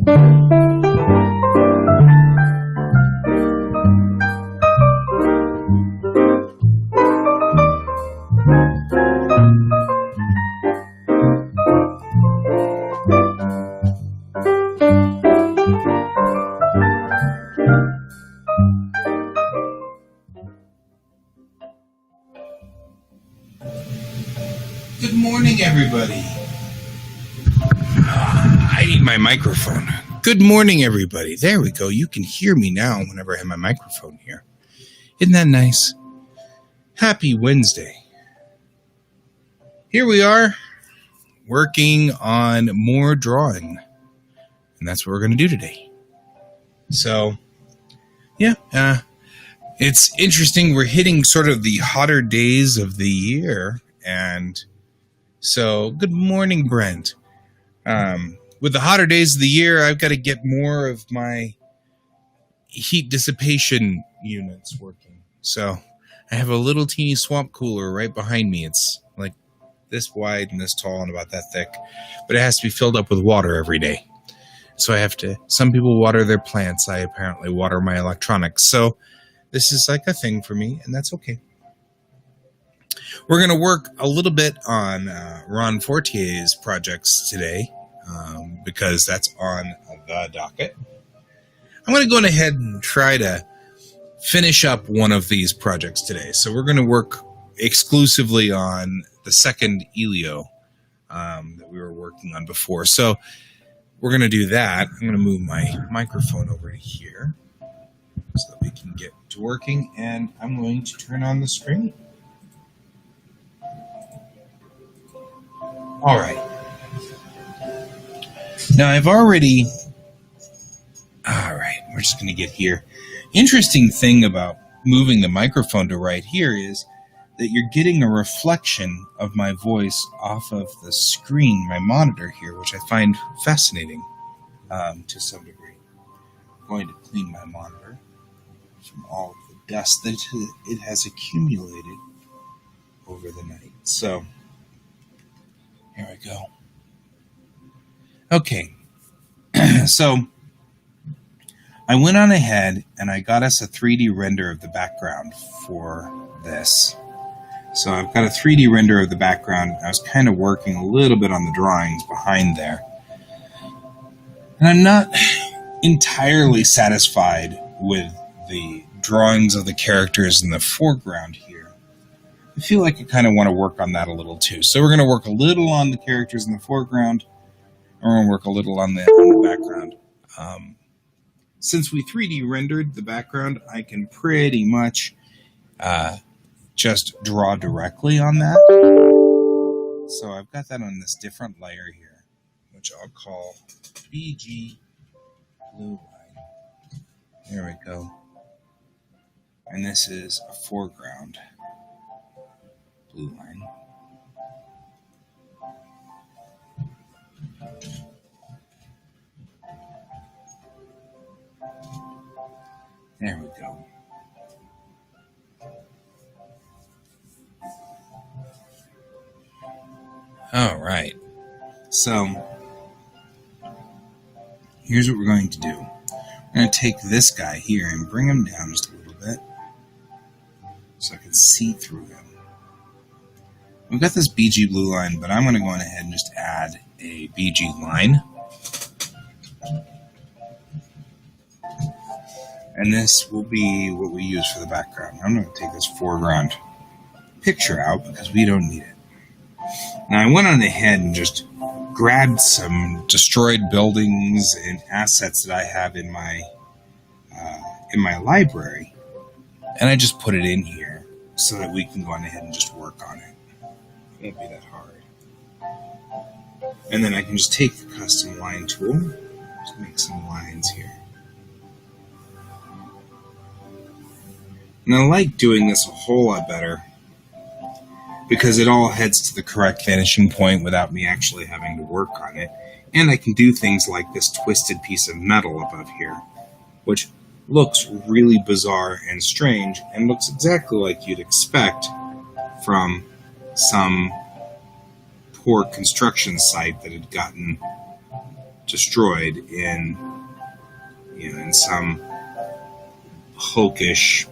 Good morning, everybody. I need my microphone. Good morning, everybody. There we go. You can hear me now whenever I have my microphone here. Isn't that nice? Happy Wednesday. Here we are, working on more drawing. And that's what we're going to do today. So, yeah, it's interesting. We're hitting sort of the hotter days of the year. And so, good morning, Brent. With the hotter days of the year, I've got to get more of my heat dissipation units working. So, I have a little teeny swamp cooler right behind me. It's like this wide and this tall and about that thick. But it has to be filled up with water every day. So I have to, some people water their plants. I apparently water my electronics. So this is like a thing for me, and that's okay. We're going to work a little bit on Ron Fortier's projects today because that's on the docket. I'm going to go ahead and try to finish up one of these projects today. So we're going to work exclusively on the second Elio that we were working on before. So we're going to do that. I'm going to move my microphone over to here so that we can get to working. And I'm going to turn on the screen. All right. Now, I've already... All right, we're just going to get here. Interesting thing about moving the microphone to right here is that you're getting a reflection of my voice off of the screen, my monitor here, which I find fascinating to some degree. I'm going to clean my monitor from all of the dust that it has accumulated over the night. So, here we go. Okay, so I went on ahead and I got us a 3D render of the background for this. So I've got a 3D render of the background. I was kind of working a little bit on the drawings behind there. And I'm not entirely satisfied with the drawings of the characters in the foreground here. I feel like I kind of want to work on that a little too. So we're going to work a little on the characters in the foreground, and we're going to work a little on the background. Since we 3D rendered the background, I can pretty much just draw directly on that. So I've got that on this different layer here, which I'll call BG Blue Line. There we go. And this is a foreground blue line. There we go. All right. So here's what we're going to do. We're going to take this guy here and bring him down just a little bit so I can see through him. We've got this BG blue line, but I'm going to go on ahead and just add a BG line. And this will be what we use for the background. I'm going to take this foreground picture out because we don't need it. Now, I went on ahead and just grabbed some destroyed buildings and assets that I have in my library, and I just put it in here so that we can go on ahead and just work on it. It won't be that hard. And then I can just take the custom line tool, just make some lines here. And I like doing this a whole lot better because it all heads to the correct vanishing point without me actually having to work on it. And I can do things like this twisted piece of metal above here, which looks really bizarre and strange and looks exactly like you'd expect from some poor construction site that had gotten destroyed in some hulkish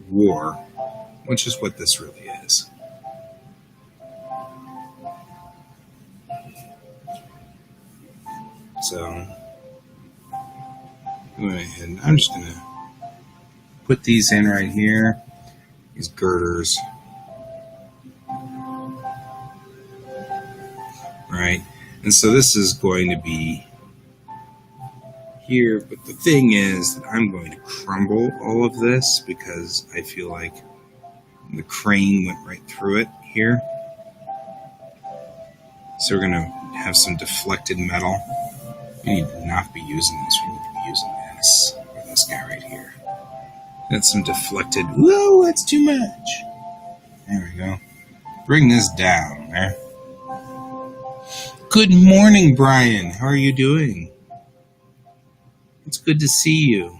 war, which is what this really is. So, go ahead. I'm just going to put these in right here, these girders. Right? And so this is going to be here, but the thing is that I'm going to crumble all of this because I feel like the crane went right through it here. So we're going to have some deflected metal. We need to not be using this. We need to be using this, or this guy right here. That's some deflected. Whoa, that's too much. There we go. Bring this down there. Good morning, Brian. How are you doing? It's good to see you.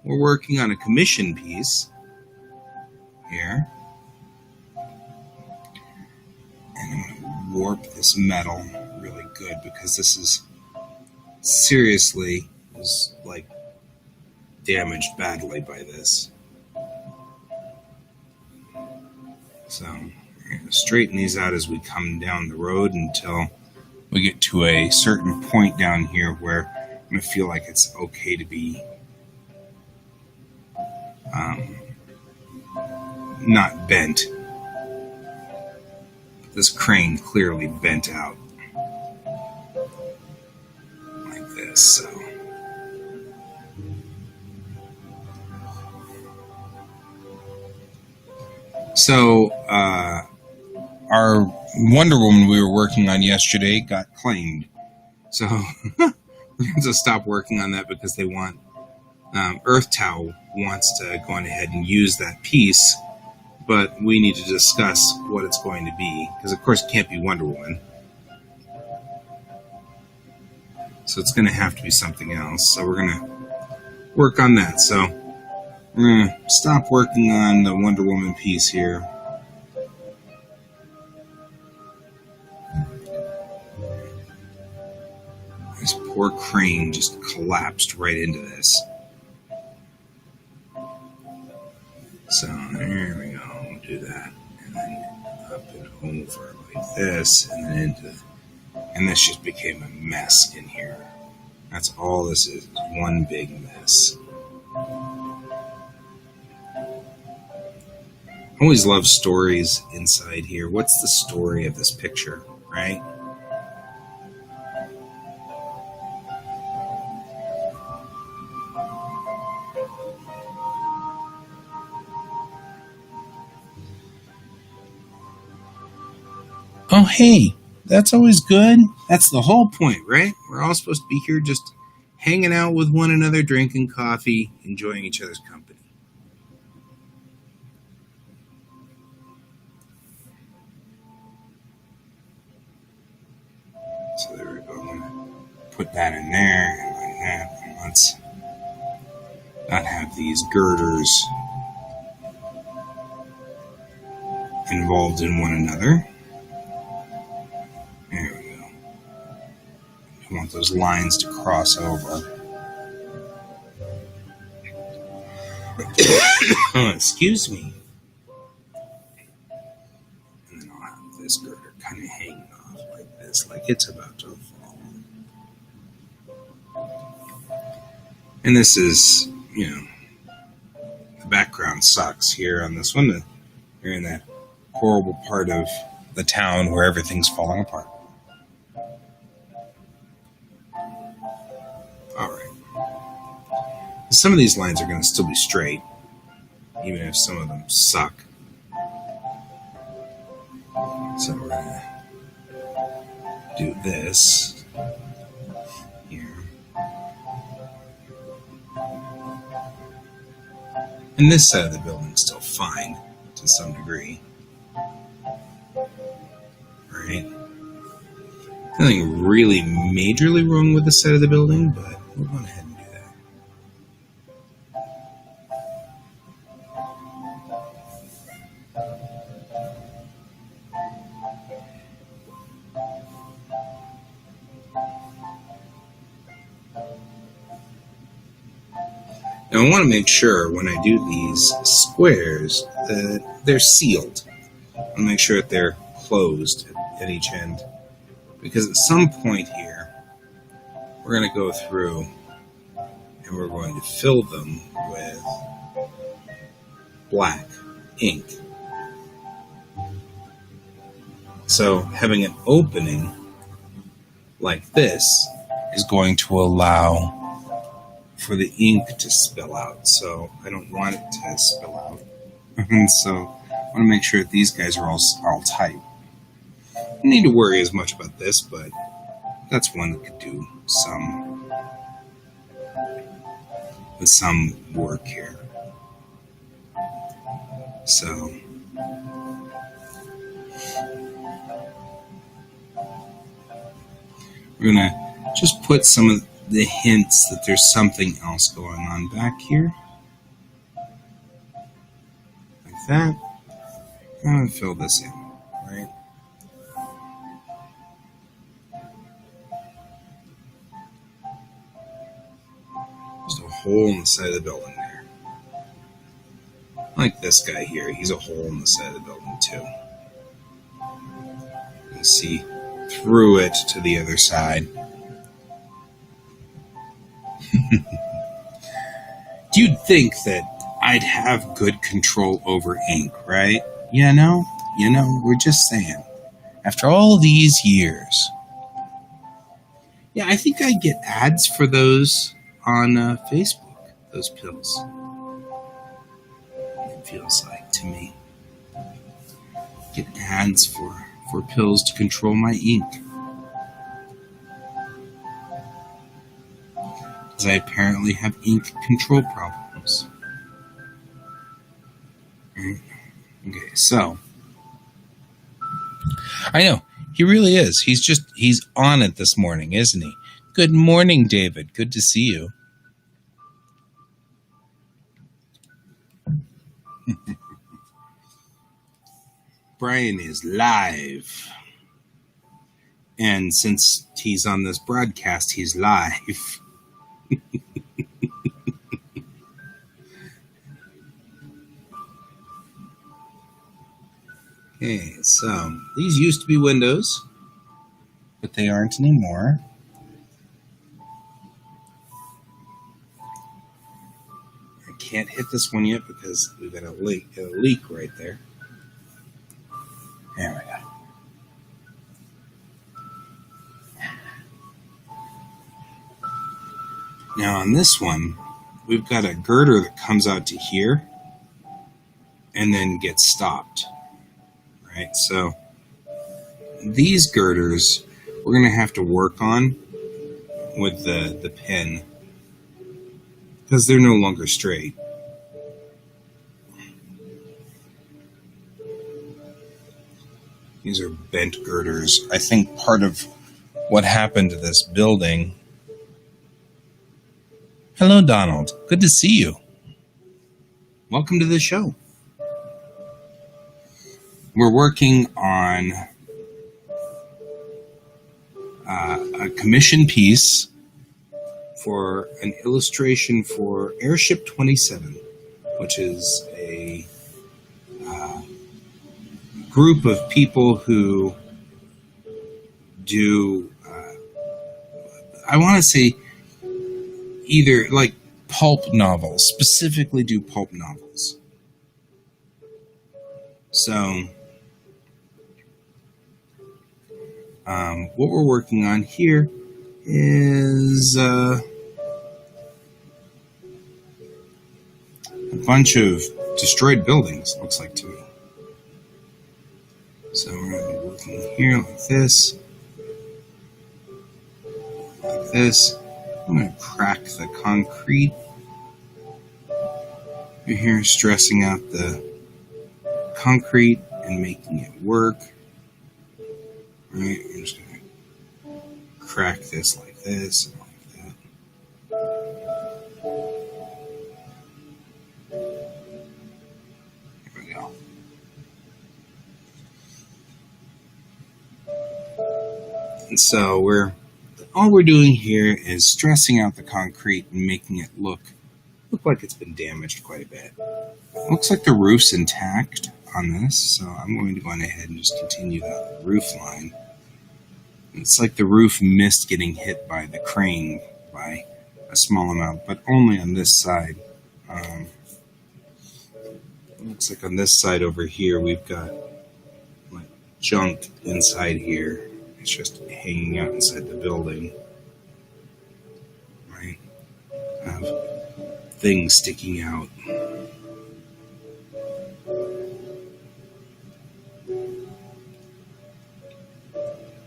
We're working on a commission piece here. And I'm going to warp this metal really good because this is seriously was like damaged badly by this. So we're going to straighten these out as we come down the road until we get to a certain point down here where I'm going to feel like it's okay to be not bent. This crane clearly bent out like this. So our Wonder Woman we were working on yesterday got claimed. So we're going to stop working on that because they want Earth Tau wants to go on ahead and use that piece, but we need to discuss what it's going to be because of course it can't be Wonder Woman. So it's going to have to be something else. So we're going to work on that. So we're going to stop working on the Wonder Woman piece here. This poor crane just collapsed right into this. So there we go. We'll do that. And then up and over like this. And then into... And this just became a mess in here. That's all this is one big mess. I always love stories inside here. What's the story of this picture, right? Oh, hey, that's always good. That's the whole point, right? We're all supposed to be here just hanging out with one another, drinking coffee, enjoying each other's company. So there we go. I'm going to put that in there and like that. And let's not have these girders involved in one another. There we go. I want those lines to cross over. Oh, excuse me. And then I'll have this girder kind of hanging off like this, like it's about to fall. And this is, the background sucks here on this one. You're in that horrible part of the town where everything's falling apart. Alright. Some of these lines are going to still be straight, even if some of them suck. So we're going to do this here. And this side of the building's still fine to some degree. Right? Nothing really majorly wrong with this side of the building, but we'll go ahead and do that. Now I want to make sure when I do these squares that they're sealed. I want to make sure that they're closed at each end. Because at some point here, we're going to go through and we're going to fill them with black ink. So having an opening like this is going to allow for the ink to spill out. So I don't want it to spill out. And so I want to make sure that these guys are all tight. I don't need to worry as much about this, but that's one that could do some work here. So we're going to just put some of the hints that there's something else going on back here. Like that. I'm going to fill this in, right? There's a hole in the side of the building there. Like this guy here, he's a hole in the side of the building too. You can see through it to the other side. You'd think that I'd have good control over ink, right? You know, we're just saying. After all these years. Yeah, I think I get ads for those on Facebook, those pills. It feels like to me. Get ads for pills to control my ink. Because I apparently have ink control problems. Right? Okay, so. I know, he really is. He's on it this morning, isn't he? Good morning, David. Good to see you. Brian is live. And since he's on this broadcast, he's live. Okay, so these used to be windows, but they aren't anymore. I can't hit this one yet because we've got a leak right there. There we go. Now on this one, we've got a girder that comes out to here and then gets stopped. Right, so these girders we're going to have to work on with the pen because they're no longer straight. These are bent girders. I think part of what happened to this building. Hello, Donald. Good to see you. Welcome to the show. We're working on a commission piece for an illustration for Airship 27, which is a group of people who do, I want to say, either like pulp novels, specifically do pulp novels. So, what we're working on here is a bunch of destroyed buildings, looks like to me. So we're going to be working here like this. Like this. I'm going to crack the concrete. You're here stressing out the concrete and making it work. Right, I'm just going to crack this like this and like that. Here we go. And so all we're doing here is stressing out the concrete and making it look look like it's been damaged quite a bit. Looks like the roof's intact on this, so I'm going to go on ahead and just continue that roof line. It's like the roof missed getting hit by the crane by a small amount, but only on this side. Looks like on this side over here we've got like junk inside here. It's just hanging out inside the building. Right? Have things sticking out.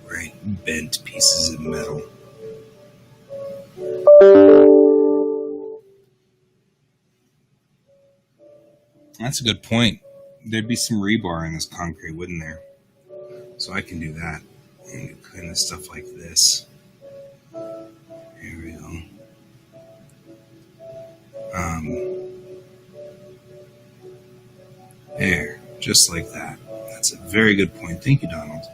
Right? Bent pieces of metal. That's a good point. There'd be some rebar in this concrete, wouldn't there? So I can do that. And do kind of stuff like this. Here we go. There. Just like that. That's a very good point. Thank you, Donald.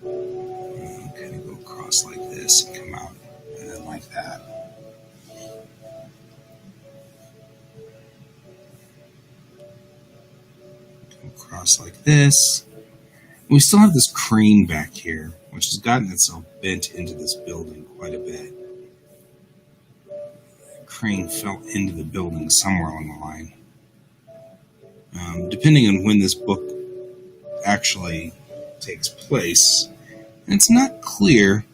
I'll kind of go across like this and come out. And then like that. Across like this. We still have this crane back here, which has gotten itself bent into this building quite a bit. The crane fell into the building somewhere along the line. Depending on when this book actually takes place, and it's not clear.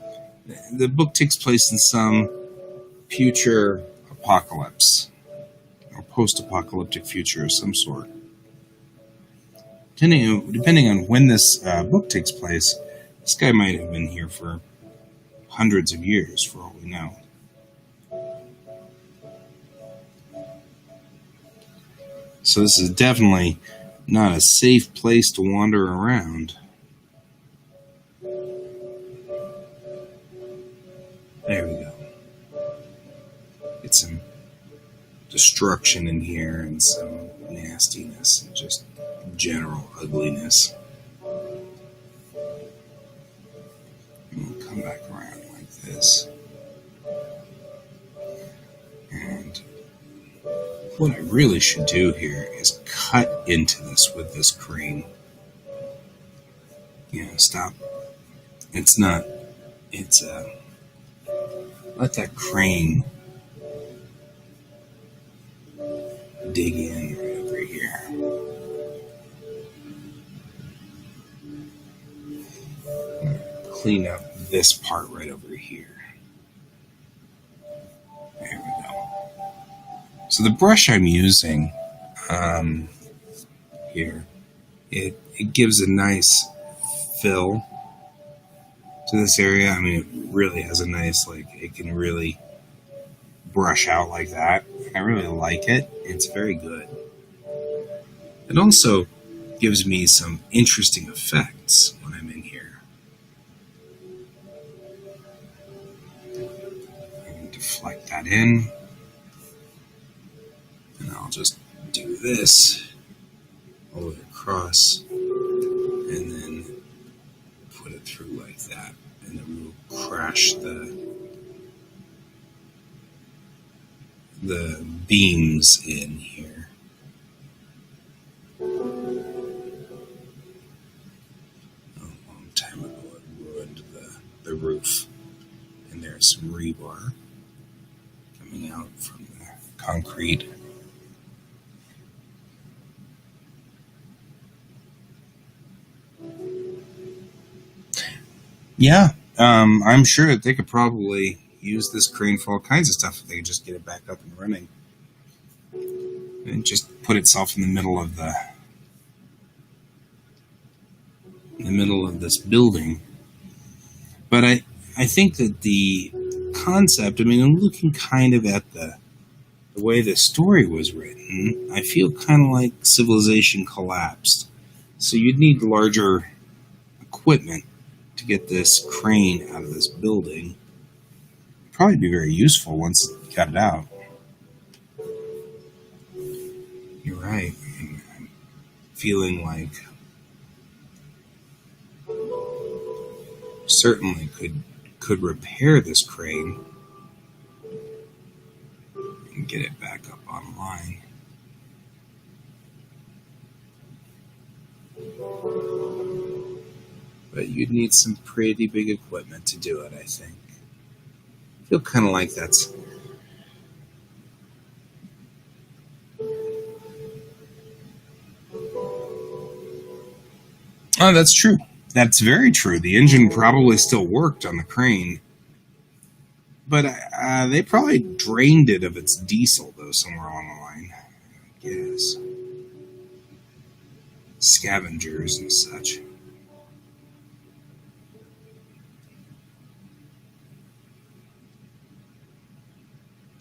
The book takes place in some future apocalypse or post-apocalyptic future of some sort. Depending on when this book takes place, this guy might have been here for hundreds of years, for all we know. So this is definitely not a safe place to wander around. There we go. Get some destruction in here and some nastiness and just general ugliness. And we'll come back around like this. And what I really should do here is cut into this with this crane. Stop. It's let that crane dig in right over here. Clean up this part right over here. There we go. So the brush I'm using here, it gives a nice fill to this area. I mean, it really has a nice, it can really brush out like that. I really like it. It's very good. It also gives me some interesting effects when I'm in here. I can deflect that in. And I'll just do this all the way across and then put it through like that. And then we'll crash the beams in here. A long time ago it ruined the roof. And there's some rebar coming out from the concrete. Yeah, I'm sure that they could probably use this crane for all kinds of stuff if they could just get it back up and running. And just put itself in the middle of this building. But I think that the concept, I'm looking kind of at the way the story was written, I feel kind of like civilization collapsed. So you'd need larger equipment to get this crane out of this building. It'd probably be very useful once you got it out. You're right. I'm feeling like certainly could repair this crane and get it back up online. But you'd need some pretty big equipment to do it, I think. I feel kind of like that's... Oh, that's true. That's very true. The engine probably still worked on the crane. But they probably drained it of its diesel, though, somewhere along the line. I guess. Scavengers and such.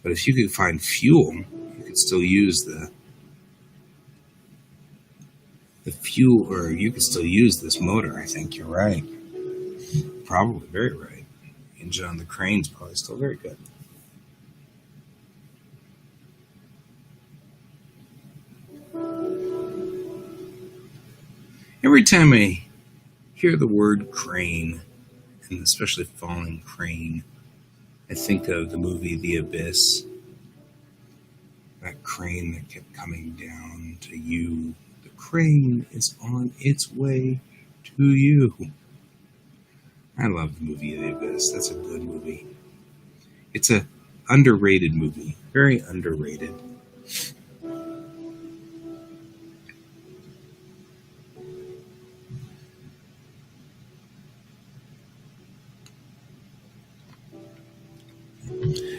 But if you could find fuel, you could still use the fuel, or you could still use this motor. I think you're right. Probably very right. Engine on the crane's probably still very good. Every time I hear the word crane, and especially falling crane, I think of the movie The Abyss. That crane that kept coming down to you. The crane is on its way to you. I love the movie The Abyss. That's a good movie. It's a underrated movie. Very underrated.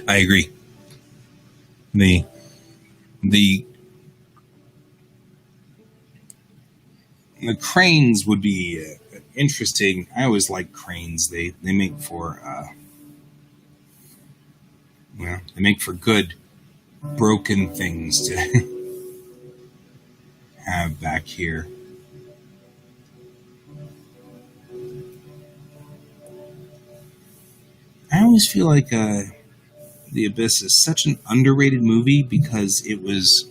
I agree. The cranes would be interesting. I always like cranes. They make for they make for good broken things to have back here. I always feel like The Abyss is such an underrated movie because it was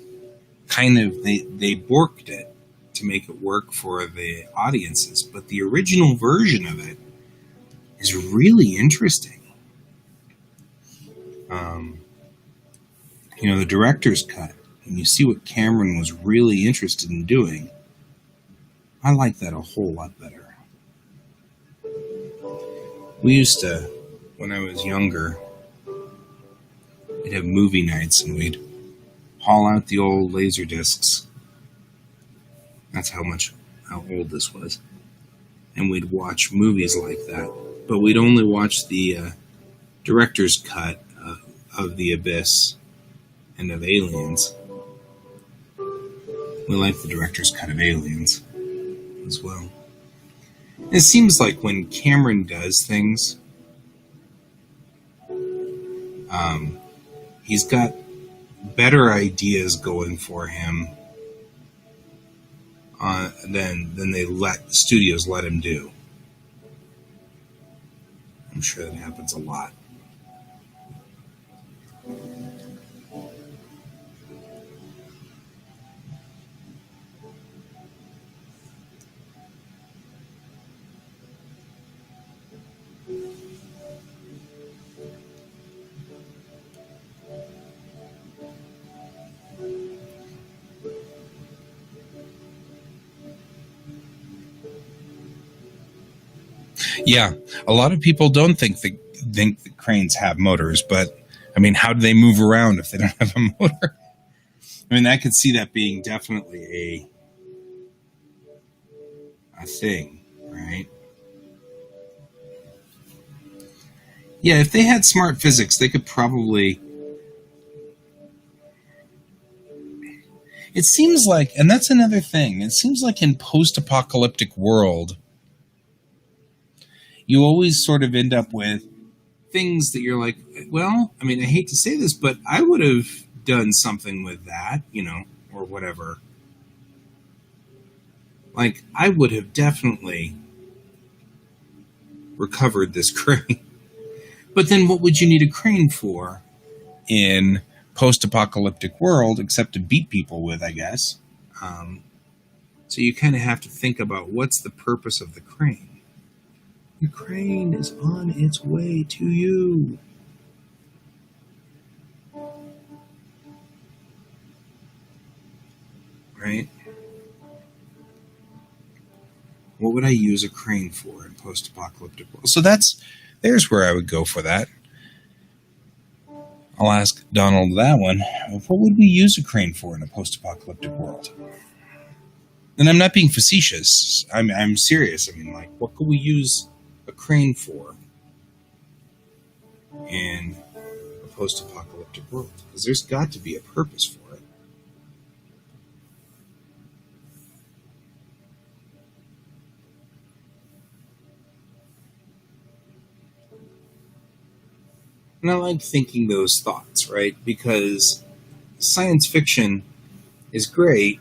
kind of, they borked it to make it work for the audiences, but the original version of it is really interesting. The director's cut, and you see what Cameron was really interested in doing. I like that a whole lot better. We used to, when I was younger, we'd have movie nights and we'd haul out the old laser discs. That's how old this was. And we'd watch movies like that. But we'd only watch the director's cut of The Abyss and of Aliens. We like the director's cut of Aliens as well. It seems like when Cameron does things, he's got better ideas going for him than the studios let him do. I'm sure that happens a lot. Yeah, a lot of people don't think that cranes have motors, but I mean, how do they move around if they don't have a motor? I mean, I could see that being definitely a thing, right? Yeah, if they had smart physics, they could probably... It seems like, and that's another thing, it seems like in post-apocalyptic world, you always sort of end up with things that you're like, well, I mean, I hate to say this, but I would have done something with that, or whatever. Like, I would have definitely recovered this crane. But then what would you need a crane for in post-apocalyptic world except to beat people with, I guess? So you kind of have to think about what's the purpose of the crane. The crane is on its way to you. right? What would I use a crane for in post-apocalyptic world? So there's where I would go for that. I'll ask Donald that one. What would we use a crane for in a post-apocalyptic world? And I'm not being facetious. I'm serious. I mean, like, what could we use a crane for in a post-apocalyptic world? Because there's got to be a purpose for it. And I like thinking those thoughts, right? Because science fiction is great,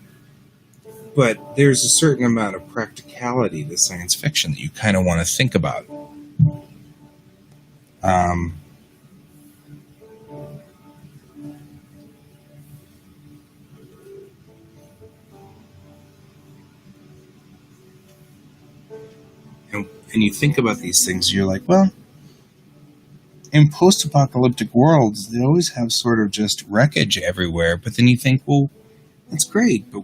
but there's a certain amount of practicality to science fiction that you kind of want to think about. And you think about these things, you're like, well, in post-apocalyptic worlds, they always have sort of just wreckage everywhere. But then you think, well, that's great, but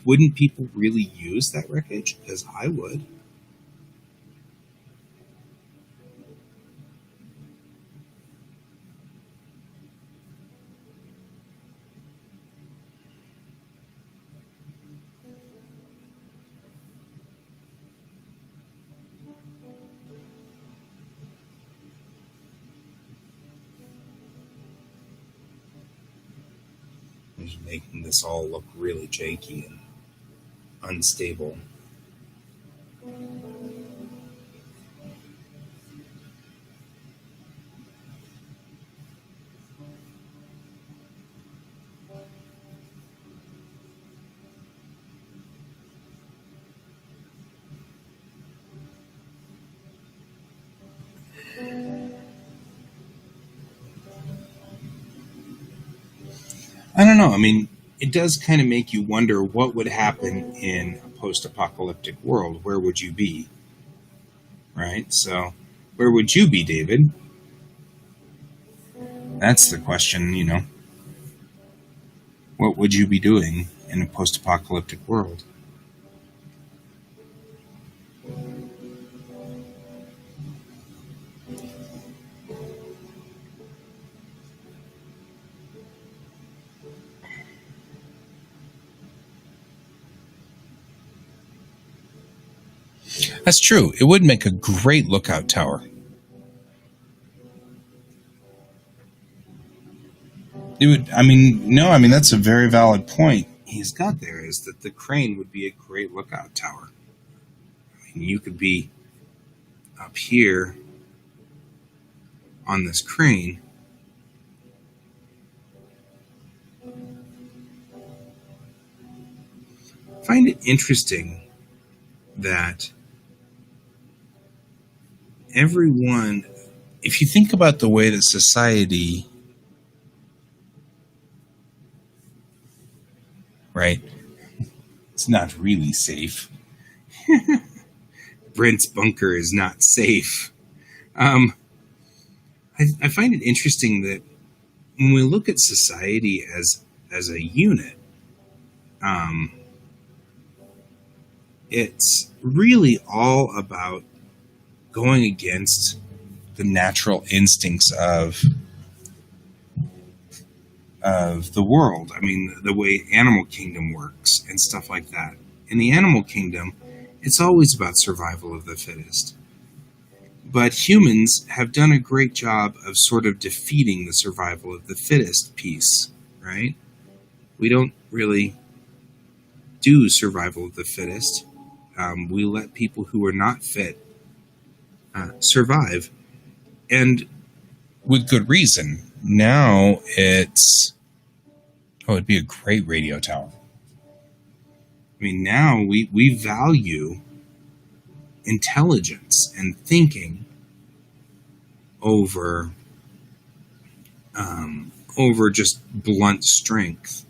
wouldn't people really use that wreckage? Because I would. Just making this all look really janky and unstable. I don't know. I mean, it does kind of make you wonder what would happen in a post-apocalyptic world. Where would you be? Right? So, where would you be, David? That's the question, you know. What would you be doing in a post-apocalyptic world? That's true. It would make a great lookout tower. It would. That's a very valid point he's got there, is that the crane would be a great lookout tower. I mean, you could be up here on this crane. I find it interesting that everyone, if you think about the way that society, right, it's not really safe. Brent's bunker is not safe. I find it interesting that when we look at society as a unit, it's really all about going against the natural instincts of the world. I mean, the way animal kingdom works and stuff like that. In the animal kingdom, it's always about survival of the fittest. But humans have done a great job of sort of defeating the survival of the fittest piece, right? We don't really do survival of the fittest. We let people who are not fit survive. And with good reason. Now it'd be a great radio tower. I mean, now we value intelligence and thinking over just blunt strength.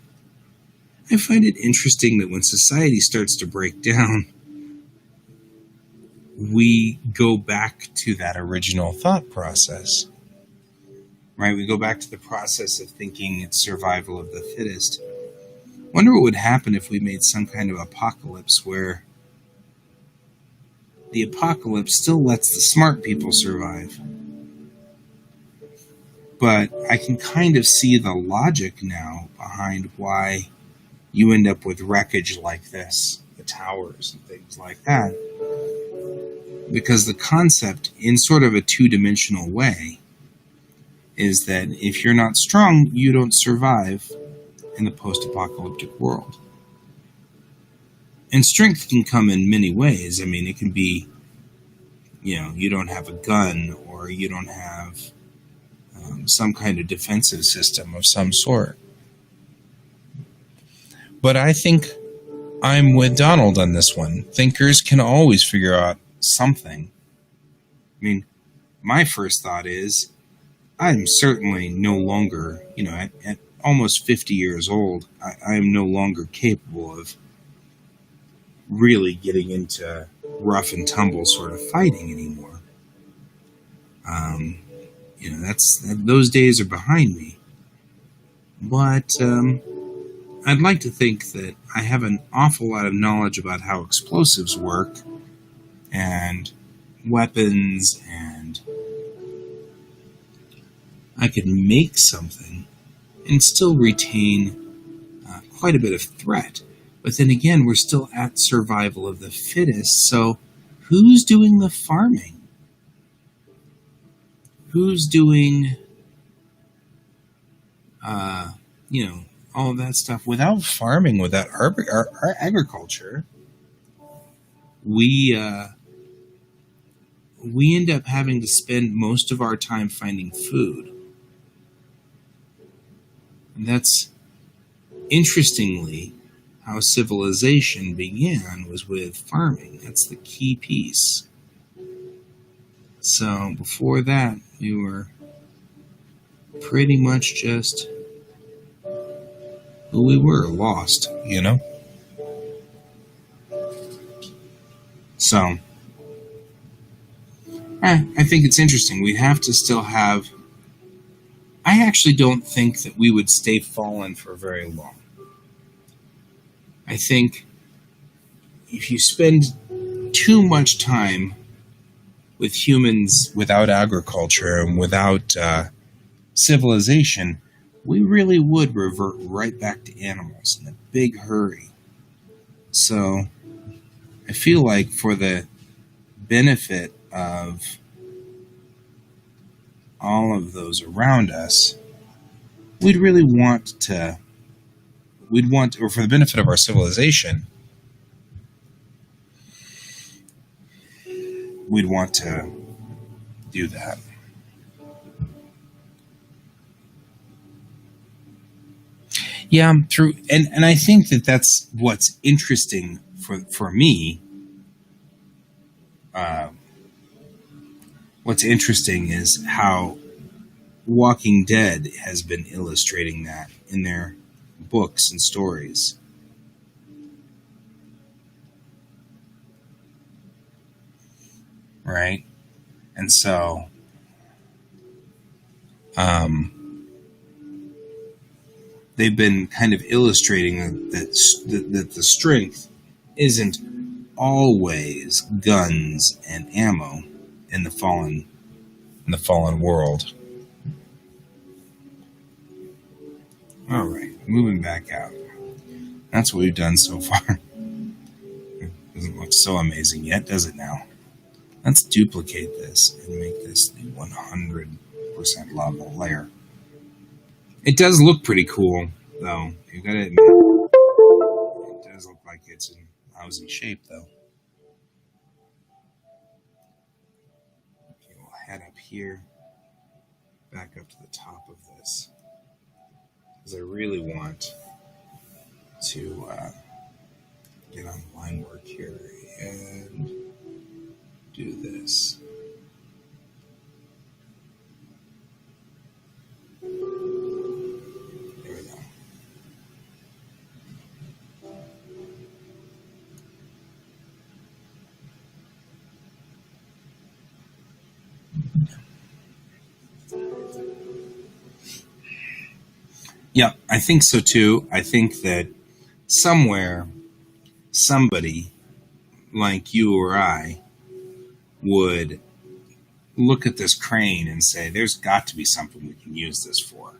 I find it interesting that when society starts to break down, we go back to that original thought process, right? We go back to the process of thinking it's survival of the fittest. Wonder what would happen if we made some kind of apocalypse where the apocalypse still lets the smart people survive. But I can kind of see the logic now behind why you end up with wreckage like this, the towers and things like that. Because the concept, in sort of a two-dimensional way, is that if you're not strong, you don't survive in the post-apocalyptic world. And strength can come in many ways. I mean, it can be, you don't have a gun, or you don't have some kind of defensive system of some sort. But I think I'm with Donald on this one. Thinkers can always figure out something. I mean, my first thought is, I'm certainly no longer, at almost 50 years old, I am no longer capable of really getting into rough and tumble sort of fighting anymore. Those days are behind me. But I'd like to think that I have an awful lot of knowledge about how explosives work, and weapons, and I could make something and still retain quite a bit of threat. But then again, we're still at survival of the fittest, so who's doing the farming? Who's doing, all of that stuff? Without farming, without our agriculture, we end up having to spend most of our time finding food. And that's, interestingly, how civilization began, was with farming. That's the key piece. So before that, we were pretty much just who we were, lost, So, I think it's interesting. We have to still have... I actually don't think that we would stay fallen for very long. I think if you spend too much time with humans without agriculture and without civilization, we really would revert right back to animals in a big hurry. So I feel like for the benefit of all of those around us, or for the benefit of our civilization, we'd want to do that. Yeah, and I think that that's what's interesting for me. What's interesting is how Walking Dead has been illustrating that in their books and stories. Right? And so, they've been kind of illustrating that the strength isn't always guns and ammo in the fallen world. All right, moving back out. That's what we've done so far. It doesn't look so amazing yet, does it now? Let's duplicate this and make this the 100% level layer. It does look pretty cool, though. You gotta admit, it does look like it's in lousy shape, though. Okay, we'll head up here, back up to the top of this, because I really want to get on line work here and do this. There we go. Yeah, I think so too. I think that somewhere, somebody like you or I would look at this crane and say, there's got to be something we can use this for.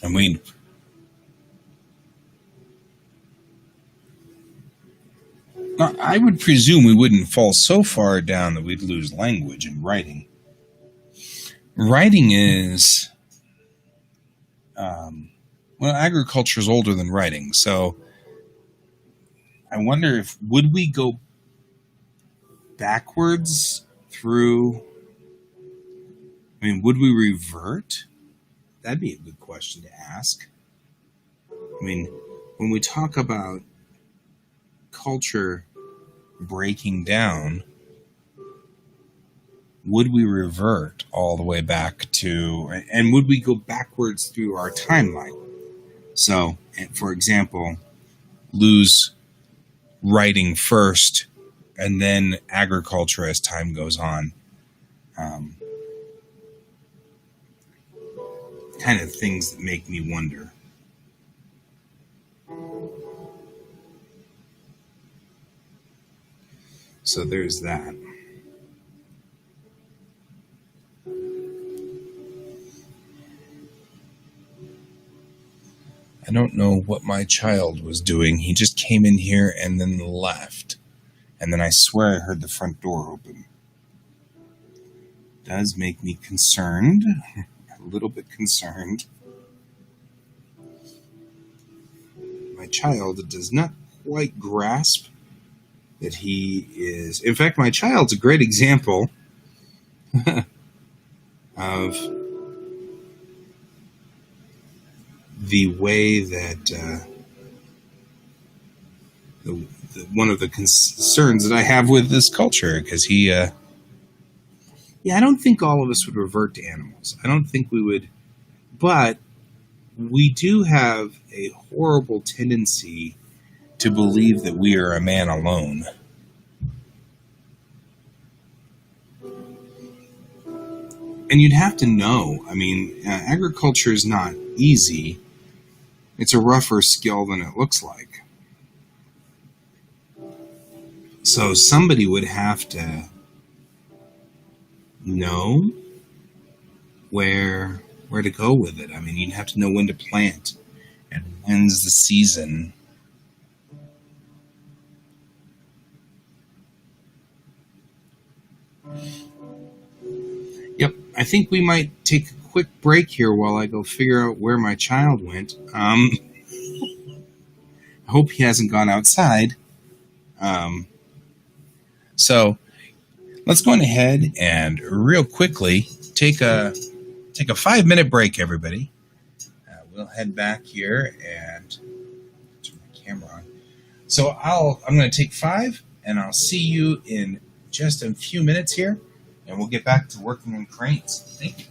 I mean, I would presume we wouldn't fall so far down that we'd lose language in writing. Writing is, well, agriculture is older than writing, so I wonder if, would we go backwards through, I mean, would we revert? That'd be a good question to ask. I mean, when we talk about culture breaking down, would we revert all the way back to, and would we go backwards through our timeline? So, for example, lose writing first and then agriculture as time goes on. Kind of things that make me wonder. So there's that. I don't know what my child was doing. He just came in here and then left. And then I swear I heard the front door open. Does make me concerned. A little bit concerned. My child does not quite grasp that he is... In fact, my child's a great example of the way that one of the concerns that I have with this culture, because he... I don't think all of us would revert to animals. I don't think we would, but we do have a horrible tendency to believe that we are a man alone. And you'd have to know, I mean, agriculture is not easy. It's a rougher skill than it looks like. So somebody would have to know where to go with it. I mean, you'd have to know when to plant and when's the season. Yep, I think we might take a quick break here while I go figure out where my child went. I hope he hasn't gone outside. So let's go ahead and real quickly take a 5-minute break, everybody. We'll head back here and turn my camera on. So I'm going to take 5, and I'll see you in just a few minutes here, and we'll get back to working on cranes. Thank you.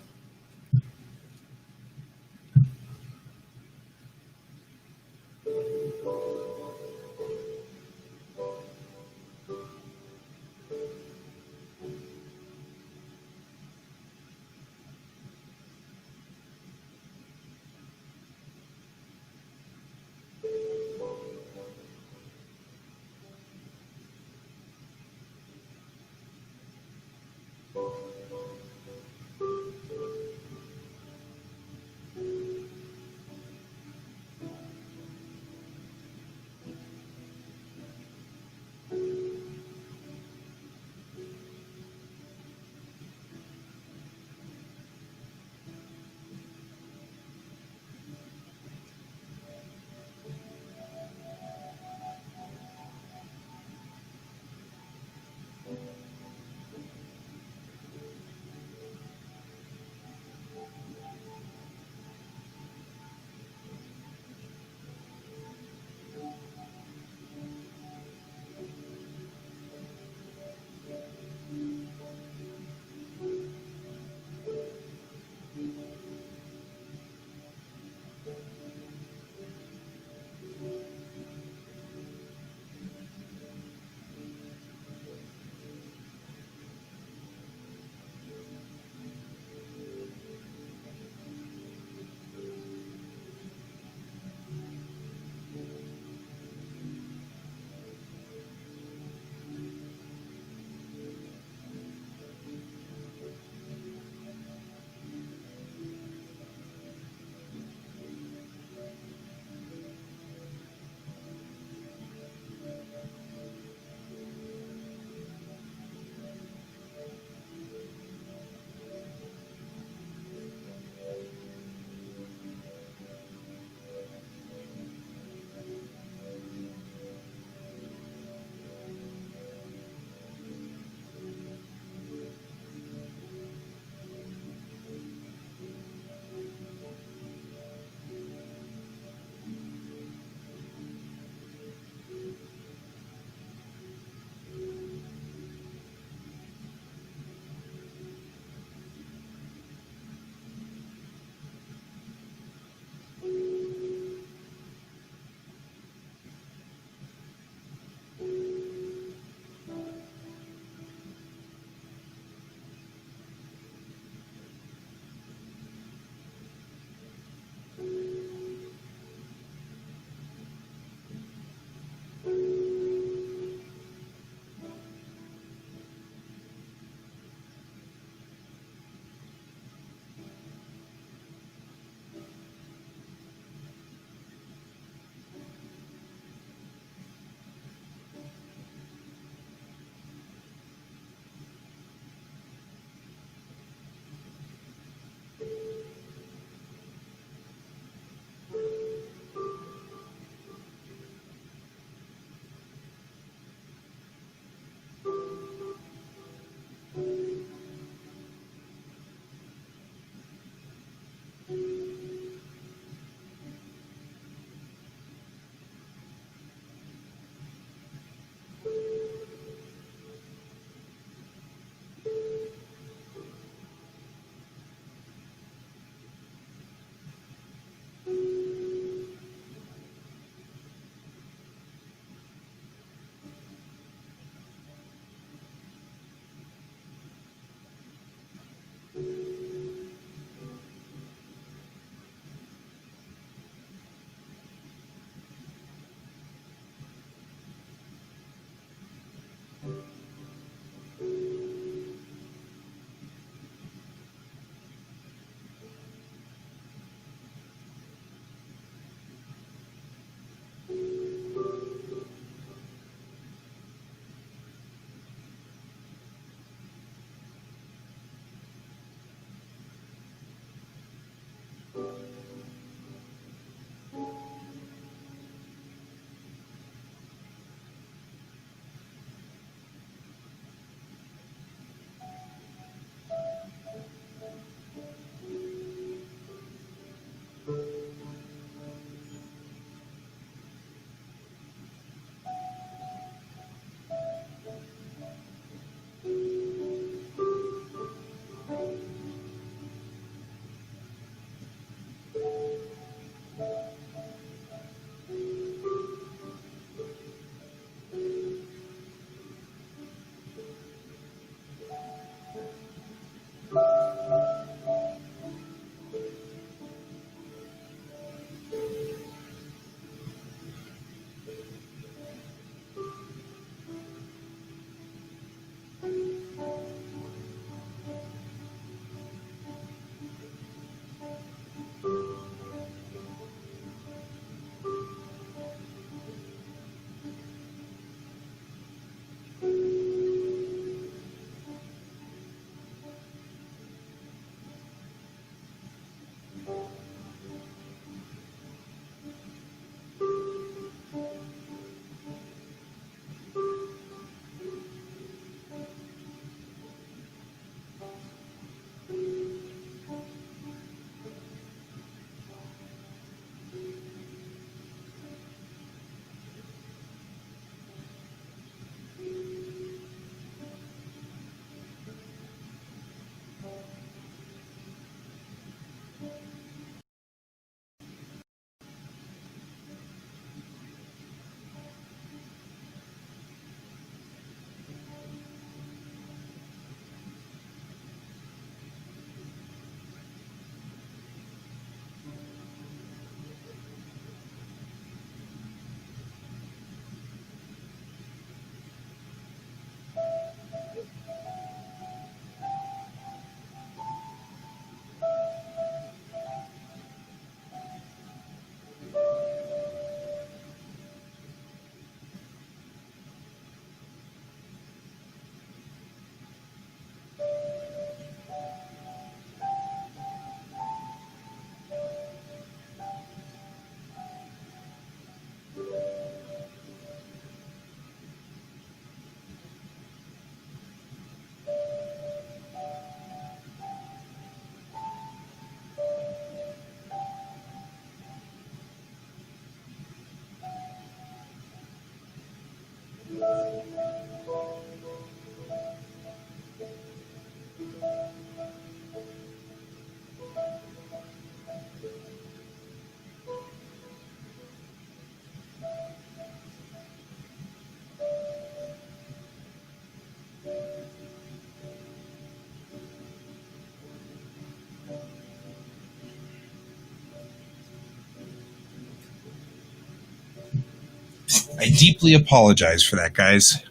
I deeply apologize for that, guys.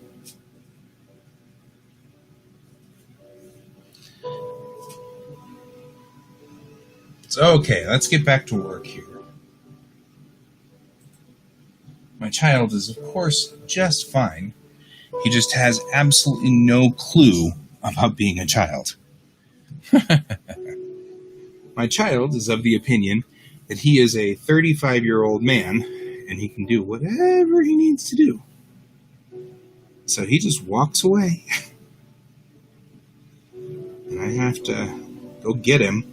So, okay, let's get back to work here. My child is, of course, just fine. He just has absolutely no clue about being a child. My child is of the opinion that he is a 35-year-old man and he can do whatever he needs to do. So he just walks away. And I have to go get him.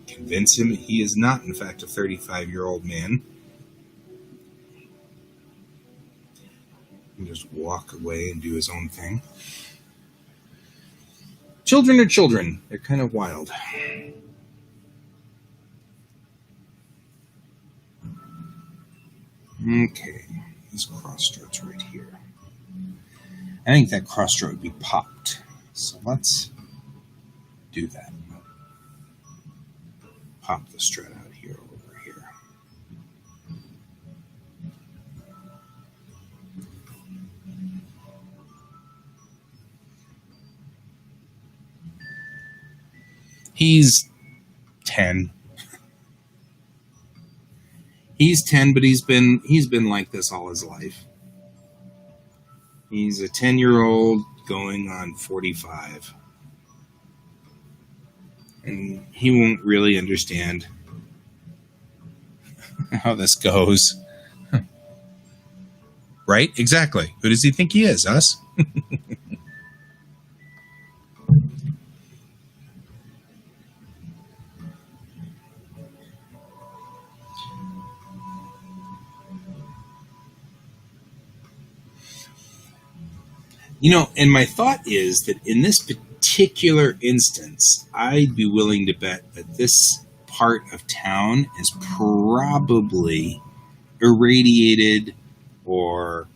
Convince him he is not, in fact, a 35-year-old man. And just walk away and do his own thing. Children are children. They're kind of wild. Okay, this crossroads right here. I think that crossroad would be popped. So let's do that. Pop the strut out here over here. He's 10. He's 10, but he's been like this all his life. He's a 10-year-old going on 45. And he won't really understand how this goes. Right? Exactly. Who does he think he is? Us? And my thought is that in this particular instance, I'd be willing to bet that this part of town is probably irradiated or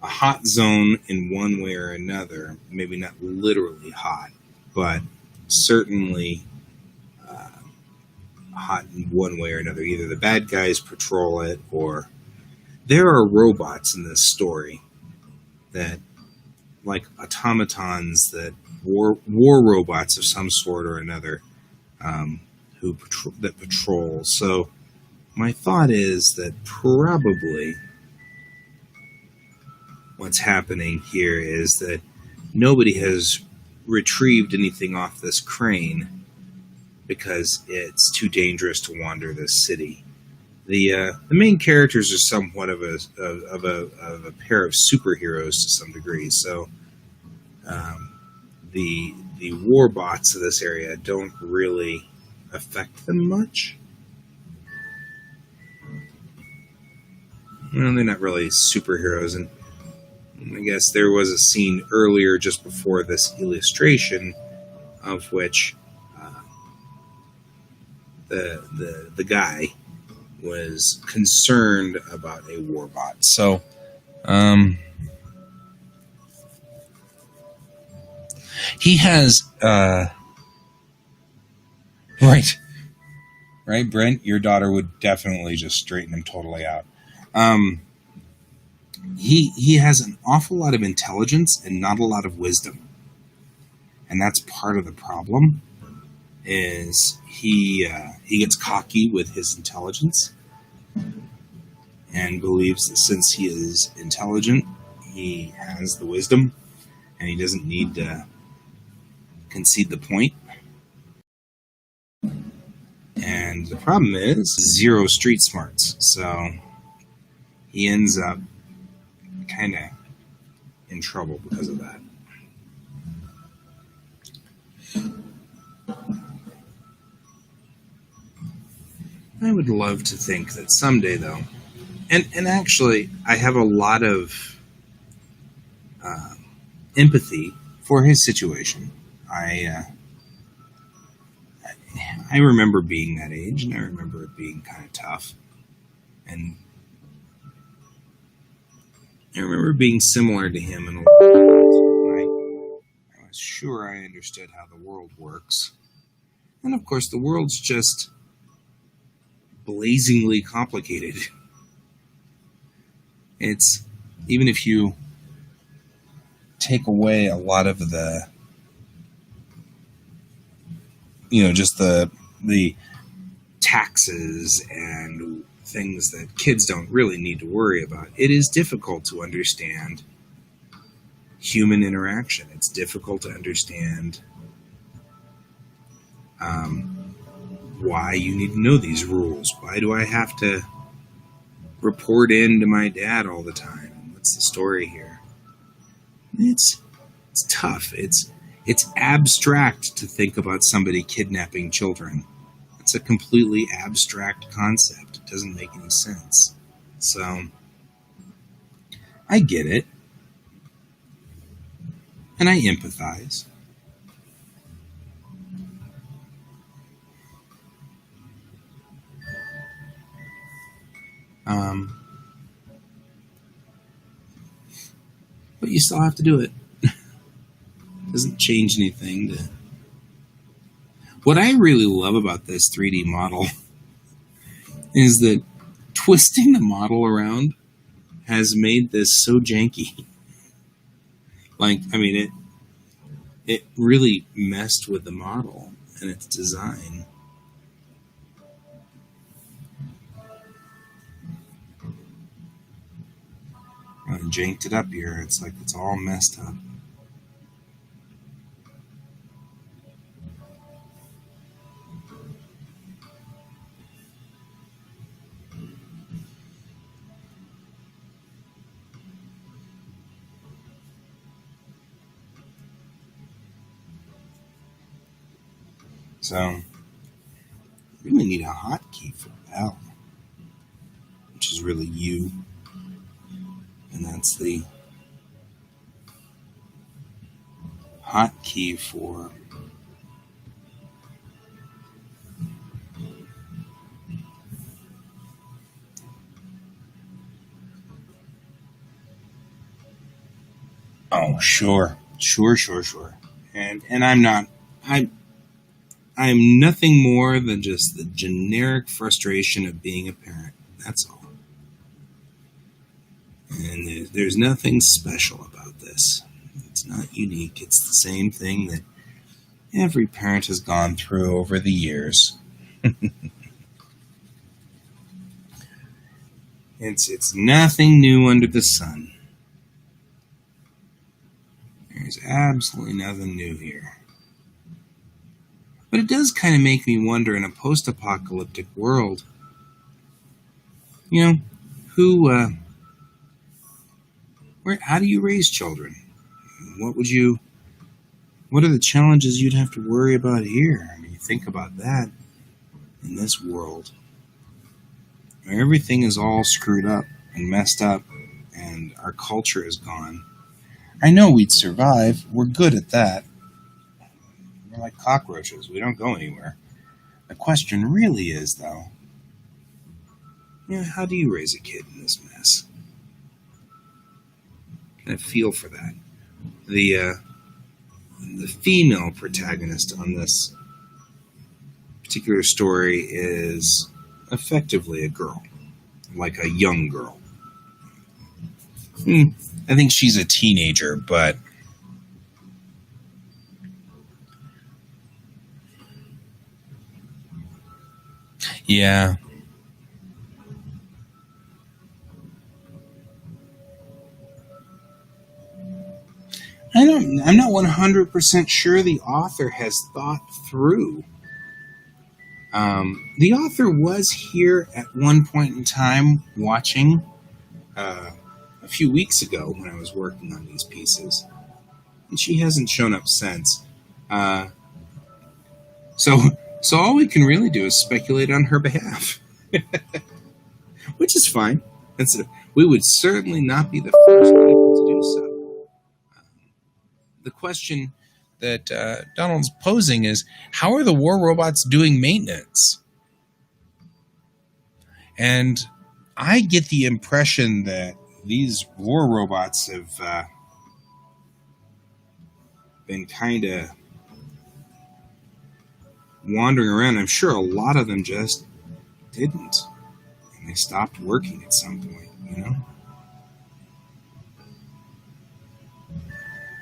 a hot zone in one way or another. Maybe not literally hot, but certainly hot in one way or another. Either the bad guys patrol it, or there are robots in this story that, like automatons, that war robots of some sort or another, who patrol. So my thought is that probably what's happening here is that nobody has retrieved anything off this crane because it's too dangerous to wander this city. The main characters are somewhat of a pair of superheroes to some degree. So the war bots of this area don't really affect them much. Well, they're not really superheroes, and I guess there was a scene earlier just before this illustration of which the guy was concerned about a warbot. So, he has, right, Brent, your daughter would definitely just straighten him totally out. He has an awful lot of intelligence and not a lot of wisdom. And that's part of the problem, is he gets cocky with his intelligence and believes that since he is intelligent, he has the wisdom and he doesn't need to concede the point. And the problem is zero street smarts. So he ends up kind of in trouble because of that. I would love to think that someday, though, and actually, I have a lot of empathy for his situation. I remember being that age, and I remember it being kind of tough, and I remember being similar to him in a lot of ways. I was sure I understood how the world works, and of course, the world's just blazingly complicated. It's, even if you take away a lot of the, just the taxes and things that kids don't really need to worry about, it is difficult to understand human interaction. It's difficult to understand why you need to know these rules. Why do I have to report in to my dad all the time? What's the story here? It's tough. It's abstract to think about somebody kidnapping children. It's a completely abstract concept. It doesn't make any sense. So, I get it. And I empathize. But you still have to do it. Doesn't change anything. What I really love about this 3D model is that twisting the model around has made this so janky. It really messed with the model and its design. I janked it up here. It's like it's all messed up. So, we really need a hotkey for L, which is really U, and that's the hotkey for sure. And I'm nothing more than just the generic frustration of being a parent. That's all. And there's nothing special about this. It's not unique. It's the same thing that every parent has gone through over the years. It's nothing new under the sun. There's absolutely nothing new here. But it does kind of make me wonder, in a post-apocalyptic world, how do you raise children? What are the challenges you'd have to worry about here? I mean, you think about that in this world, where everything is all screwed up and messed up, and our culture is gone. I know we'd survive. We're good at that. We're like cockroaches. We don't go anywhere. The question really is, though, how do you raise a kid in this mess? I feel for that. The female protagonist on this particular story is effectively a girl, like a young girl. I think she's a teenager, but yeah. I'm not 100% sure the author has thought through. The author was here at one point in time watching a few weeks ago when I was working on these pieces, and she hasn't shown up since. So all we can really do is speculate on her behalf, which is fine. We would certainly not be the first people to do so. The question that Donald's posing is, how are the war robots doing maintenance? And I get the impression that these war robots have been kind of wandering around. I'm sure a lot of them just didn't. And they stopped working at some point,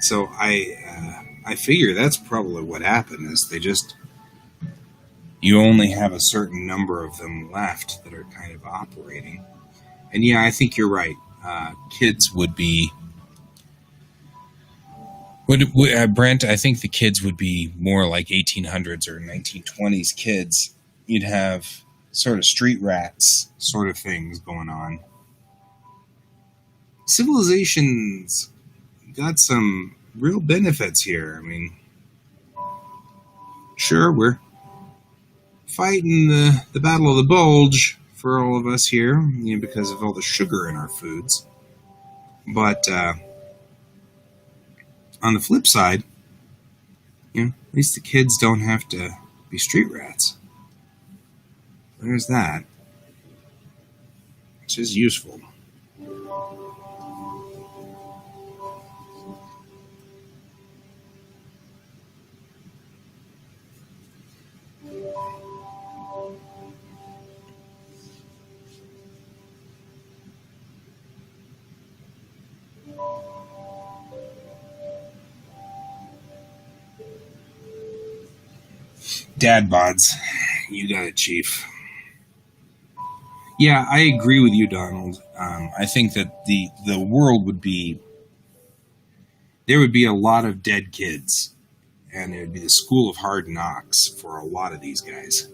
So I figure that's probably what happened, is you only have a certain number of them left that are kind of operating. And yeah, I think you're right. Kids would be... Brent, I think the kids would be more like 1800s or 1920s kids. You'd have sort of street rats sort of things going on. Civilization's got some real benefits here. I mean, sure, we're fighting the Battle of the Bulge for all of us here, because of all the sugar in our foods. But on the flip side, at least the kids don't have to be street rats. There's that, which is useful. Dad bods. You got it, Chief. Yeah, I agree with you, Donald. I think that the world would be... There would be a lot of dead kids. And it would be the school of hard knocks for a lot of these guys.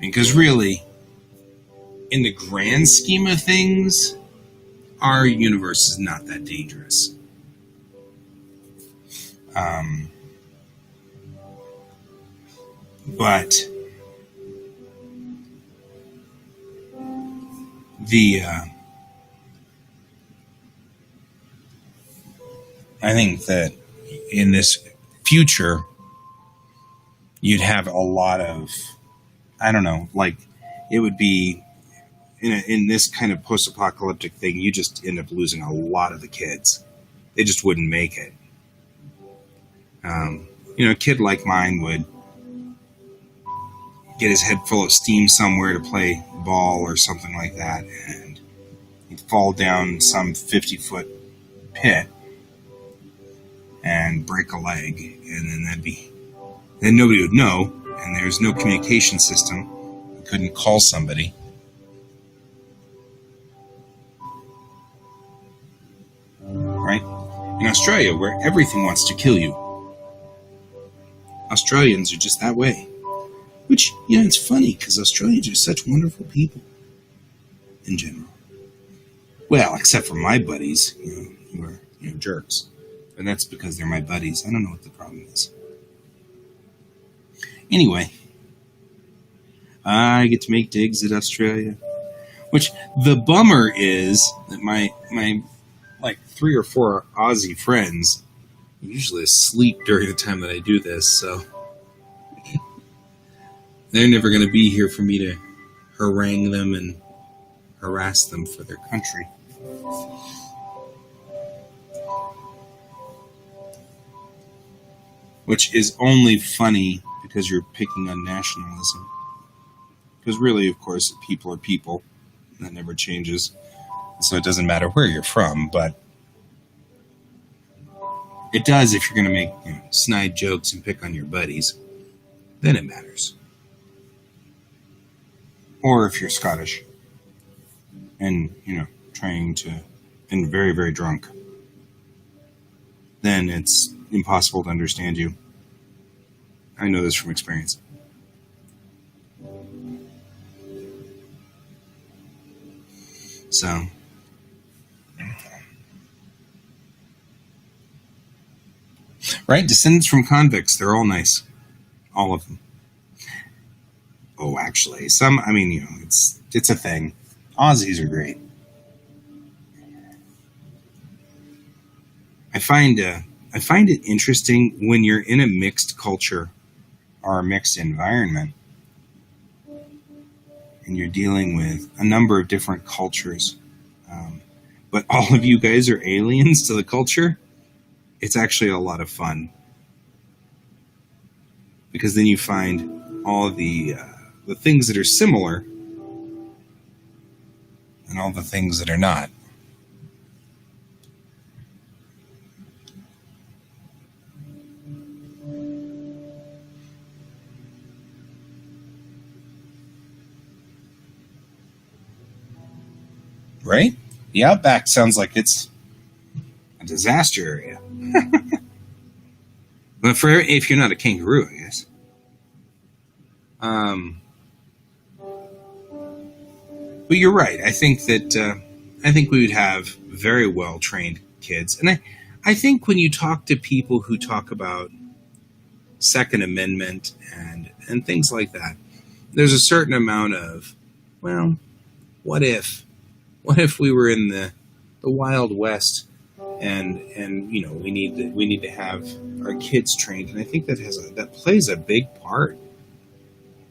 Because really, in the grand scheme of things, our universe is not that dangerous. But I think that in this future, you'd have a lot of, I don't know, like it would be in this kind of post-apocalyptic thing, you just end up losing a lot of the kids. They just wouldn't make it. A kid like mine would get his head full of steam somewhere to play ball or something like that, and he'd fall down some 50-foot pit and break a leg, and then nobody would know, and there's no communication system. You couldn't call somebody. Right? In Australia, where everything wants to kill you. Australians are just that way. Which, it's funny, because Australians are such wonderful people in general. Well, except for my buddies, who are, jerks. And that's because they're my buddies. I don't know what the problem is. Anyway, I get to make digs at Australia. Which, the bummer is that my 3 or 4 Aussie friends are usually asleep during the time that I do this, so they're never going to be here for me to harangue them and harass them for their country. Which is only funny because you're picking on nationalism. Because really, of course, people are people. That never changes. So it doesn't matter where you're from, but it does if you're going to make snide jokes and pick on your buddies. Then it matters. Or if you're Scottish and, and very, very drunk, then it's impossible to understand you. I know this from experience. So, right? Descendants from convicts, they're all nice. All of them. Oh, actually, it's a thing. Aussies are great. I find it interesting when you're in a mixed culture or a mixed environment and you're dealing with a number of different cultures, but all of you guys are aliens to the culture. It's actually a lot of fun because then you find all the things that are similar and all the things that are not. Right? The outback sounds like it's a disaster area. But if you're not a kangaroo, I guess. But you're right. I think that we would have very well trained kids, and I think when you talk to people who talk about Second Amendment and things like that, there's a certain amount of, well, what if we were in the Wild West, and we need to have our kids trained, and I think that plays a big part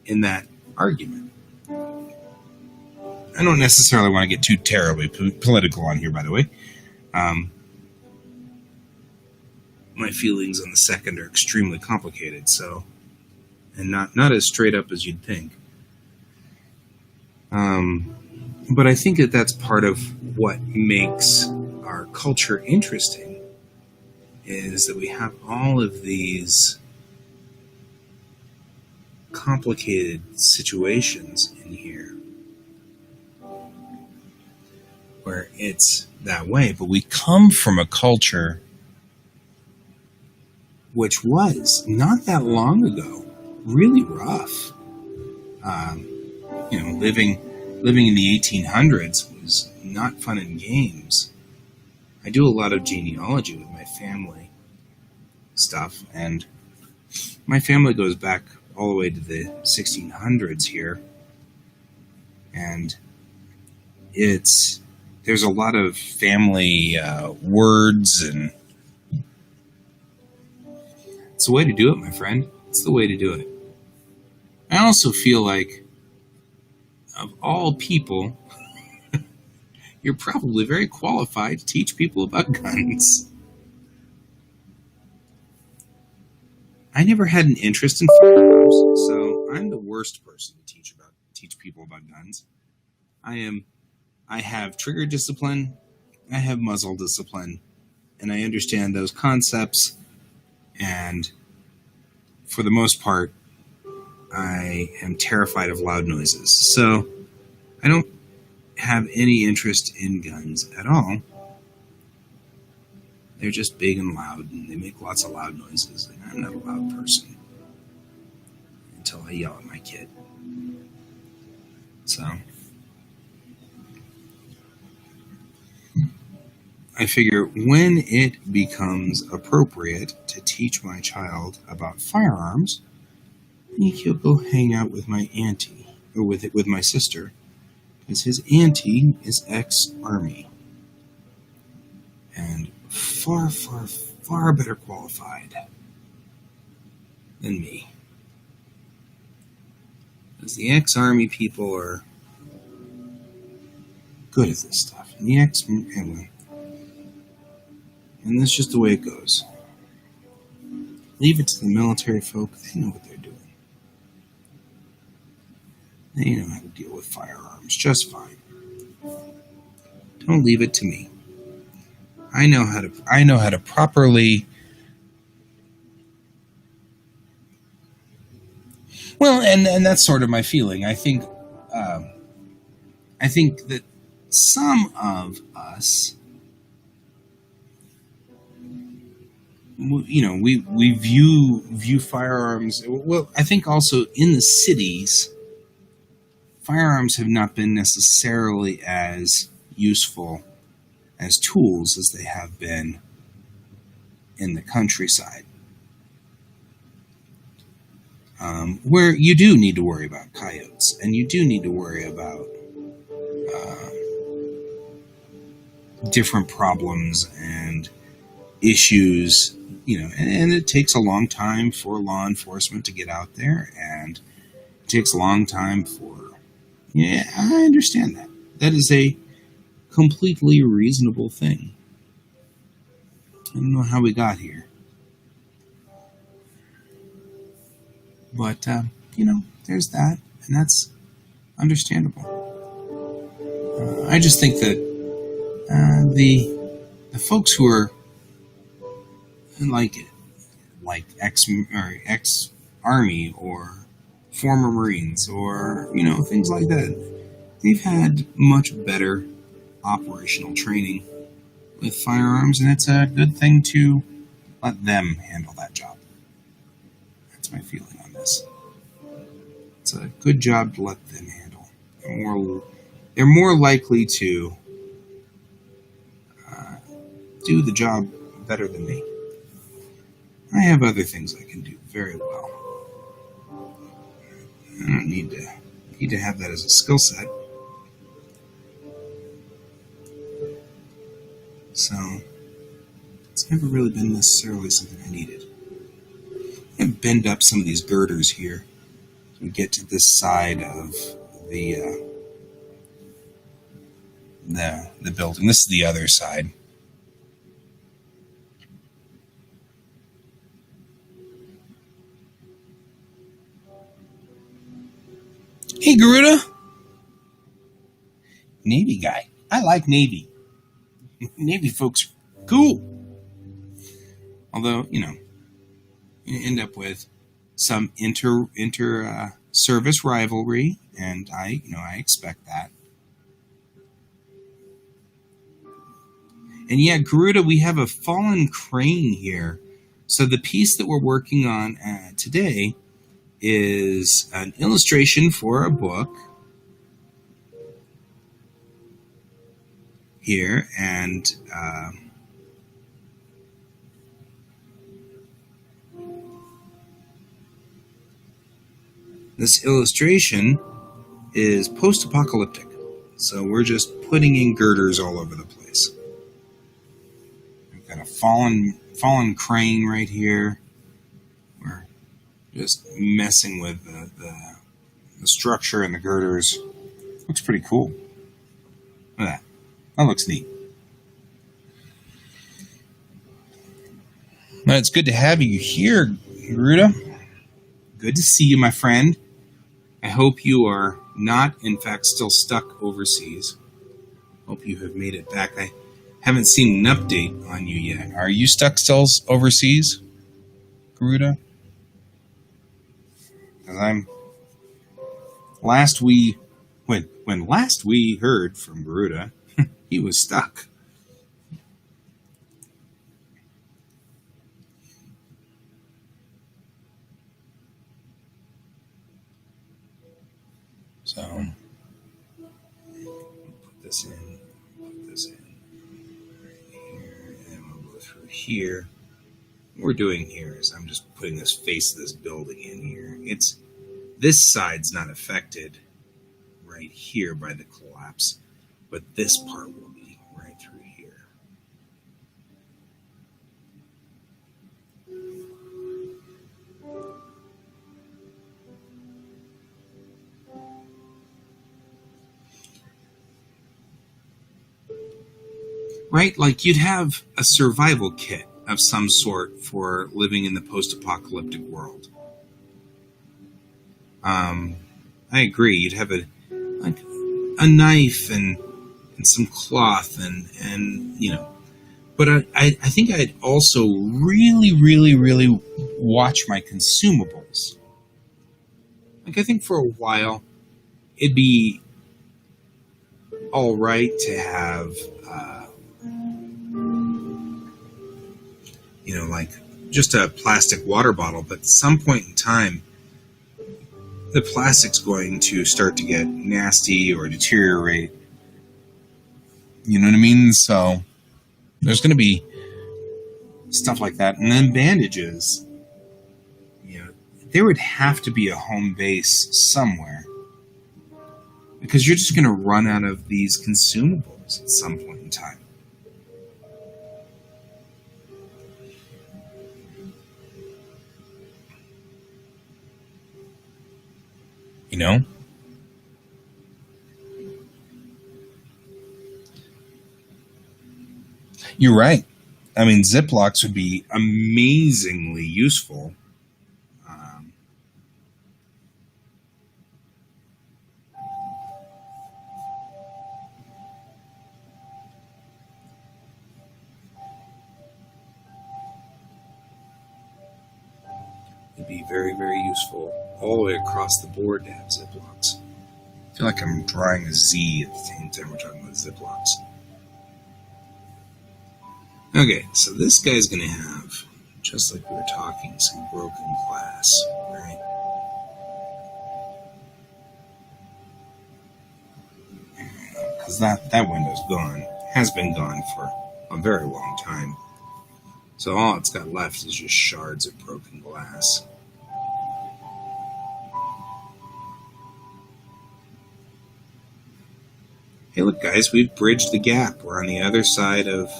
in that argument. I don't necessarily want to get too terribly political on here, by the way. My feelings on the second are extremely complicated, and not as straight up as you'd think. But I think that's part of what makes our culture interesting, is that we have all of these complicated situations in here where it's that way. But we come from a culture which was, not that long ago, really rough. Living in the 1800s was not fun and games. I do a lot of genealogy with my family stuff, and my family goes back all the way to the 1600s here, and there's a lot of family words, and it's the way to do it, my friend. It's the way to do it. I also feel like, of all people, you're probably very qualified to teach people about guns. I never had an interest in firearms, so I'm the worst person to teach people about guns. I have trigger discipline, I have muzzle discipline, and I understand those concepts, and for the most part, I am terrified of loud noises. So I don't have any interest in guns at all. They're just big and loud, and they make lots of loud noises, and I'm not a loud person until I yell at my kid. So I figure when it becomes appropriate to teach my child about firearms, I think he'll go hang out with my auntie, or with my sister, because his auntie is ex-Army and far, far, far better qualified than me. Because the ex-Army people are good at this stuff. And anyway. And that's just the way it goes. Leave it to the military folk. They know what they're doing. They know how to deal with firearms just fine. Don't leave it to me. I know how to properly. Well, and that's sort of my feeling. I think that some of us, we view firearms. Well, I think also in the cities, firearms have not been necessarily as useful as tools as they have been in the countryside, where you do need to worry about coyotes, and you do need to worry about different problems and issues, and it takes a long time for law enforcement to get out there, and it takes a long time I understand that. That is a completely reasonable thing. I don't know how we got here. But there's that, and that's understandable. I just think that the folks who are like ex army or former Marines or things like that, they've had much better operational training with firearms, and it's a good thing to let them handle that job. That's my feeling on this. It's a good job to let them handle. They're more likely to do the job better than me. I have other things I can do very well. I don't need to have that as a skill set. So it's never really been necessarily something I needed. I'm going to bend up some of these girders here so we get to this side of the building. This is the other side. Hey, Garuda. Navy guy. I like Navy. Navy folks, cool. Although, you end up with some inter service rivalry, and I expect that. And yeah, Garuda, we have a fallen crane here. So the piece that we're working on today is an illustration for a book here, and this illustration is post-apocalyptic. So we're just putting in girders all over the place. We've got a fallen crane right here. We're just messing with the structure and the girders. Looks pretty cool. Look at that. That looks neat. Well, it's good to have you here, Garuda. Good to see you, my friend. I hope you are not, in fact, still stuck overseas. Hope you have made it back. I haven't seen an update on you yet. Are you stuck still overseas, Garuda? Because when last we heard from Garuda, he was stuck. So, put this in right here, and we'll go through here. What we're doing here is I'm just putting this face of this building in here. This side's not affected right here by the collapse, but this part will be right through here. Right? Like you'd have a survival kit of some sort for living in the post-apocalyptic world. I agree. You'd have a knife and some cloth and But I think I'd also really, really, really watch my consumables. Like I think for a while, it'd be all right to have, like just a plastic water bottle. But at some point in time, the plastic's going to start to get nasty or deteriorate. You know what I mean? So there's going to be stuff like that. And then bandages. There would have to be a home base somewhere. Because you're just going to run out of these consumables at some point in time. You're right. I mean, Ziplocs would be amazingly useful. It'd be very, very useful all the way across the board to have Ziplocs. I feel like I'm drawing a Z at the same time we're talking about Ziplocs. Okay, so this guy's going to have, just like we were talking, some broken glass, right? Because that window's gone. Has been gone for a very long time. So all it's got left is just shards of broken glass. Hey, look, guys, we've bridged the gap. We're on the other side of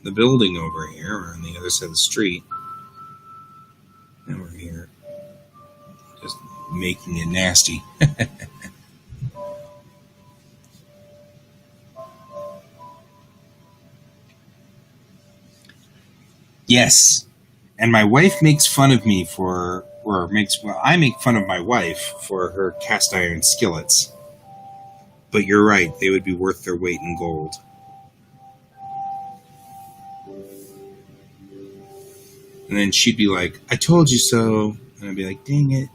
the building over here. We're on the other side of the street. And we're here just making it nasty. Yes. And my wife makes fun of me I make fun of my wife for her cast iron skillets. But you're right, they would be worth their weight in gold. And then she'd be like, I told you so. And I'd be like, dang it,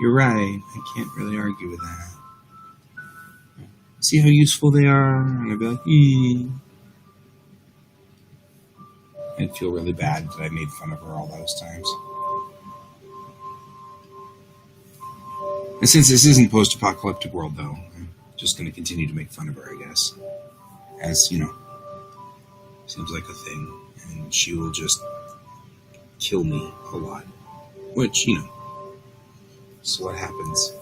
you're right. I can't really argue with that. See how useful they are? And I'd be like, I'd feel really bad that I made fun of her all those times. And since this isn't post-apocalyptic world, though, I'm just going to continue to make fun of her, I guess. As, seems like a thing. And she will just kill me a lot. Which, is what happens.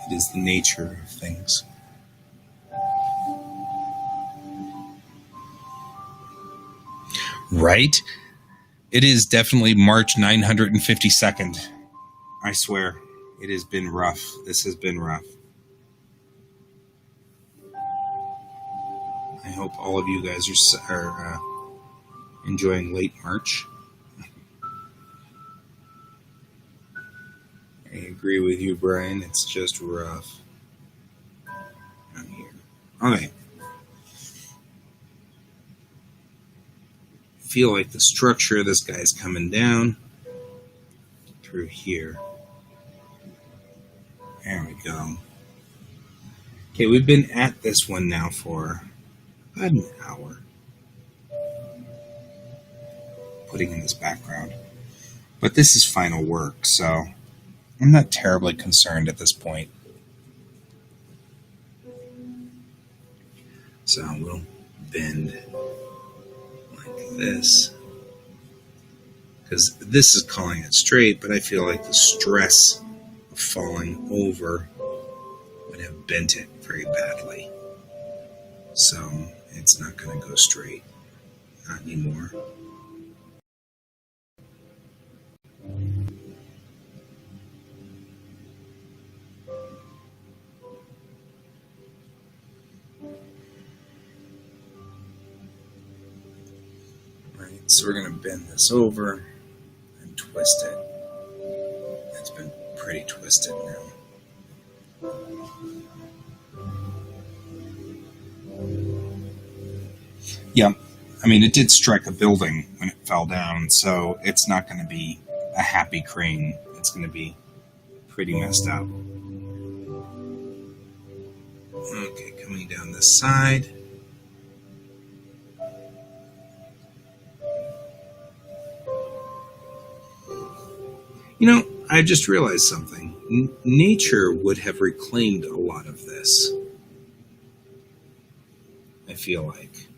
It is the nature of things. Right? It is definitely March 952nd. I swear, it has been rough. This has been rough. I hope all of you guys are enjoying late March. I agree with you, Brian. It's just rough. I'm here. Okay. Feel like the structure of this guy's coming down through here. There we go. Okay, we've been at this one now for about an hour. Putting in this background. But this is final work, so I'm not terribly concerned at this point. So we'll bend like this. Because this is calling it straight, but I feel like the stress of falling over would have bent it very badly. So it's not going to go straight. Not anymore. So we're going to bend this over and twist it. It's been pretty twisted now. Yeah, I mean, it did strike a building when it fell down, so it's not going to be a happy crane. It's going to be pretty messed up. Okay, coming down this side. I just realized something. Nature would have reclaimed a lot of this. I feel like.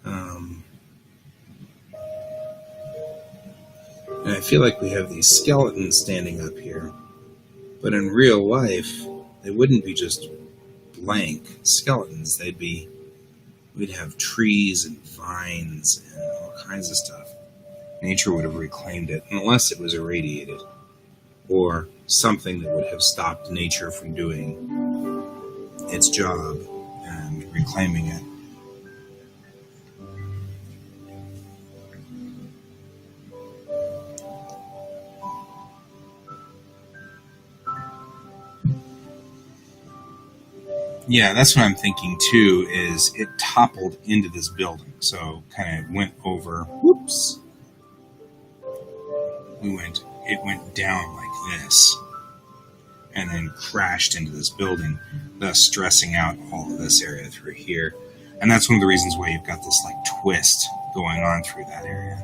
And I feel like we have these skeletons standing up here. But in real life, they wouldn't be just blank skeletons. We'd have trees and vines and all kinds of stuff. Nature would have reclaimed it, unless it was irradiated, or something that would have stopped nature from doing its job and reclaiming it. Yeah, that's what I'm thinking too, is it toppled into this building. So kind of went over, whoops. It went down like this and then crashed into this building, thus stressing out all of this area through here. And that's one of the reasons why you've got this like twist going on through that area.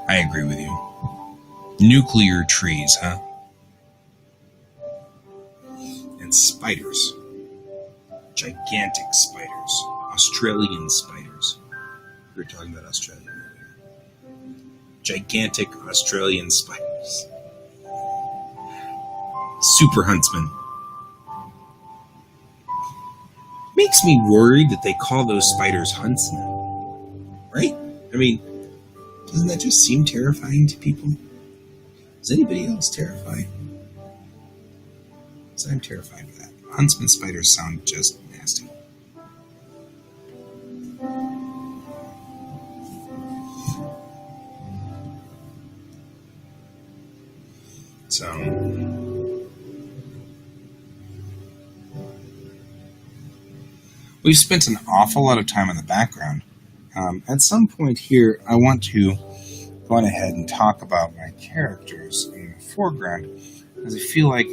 I agree with you. Nuclear trees, huh? And spiders. Gigantic spiders. Australian spiders. We were talking about Australia earlier. Gigantic Australian spiders. Super huntsmen. Makes me worried that they call those spiders huntsmen. Right? I mean, doesn't that just seem terrifying to people? Is anybody else terrified? Because I'm terrified of that. Huntsman spiders sound just nasty. So, we've spent an awful lot of time in the background. At some point here, I want to go on ahead and talk about my characters in the foreground, because I feel like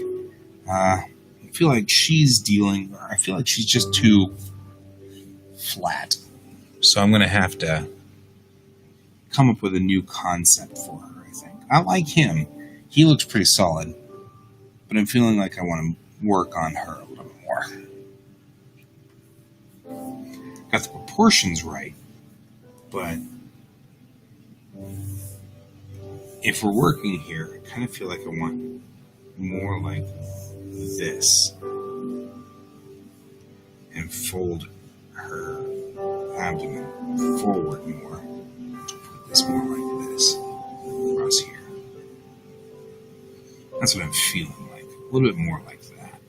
she's just too flat. So I'm going to have to come up with a new concept for her, I think. I like him. He looks pretty solid, but I'm feeling like I want to work on her a little bit more. Got the proportions right, but if we're working here, I kind of feel like I want more like this and fold her abdomen forward more. Put this more like this across here. That's what I'm feeling like. A little bit more like that.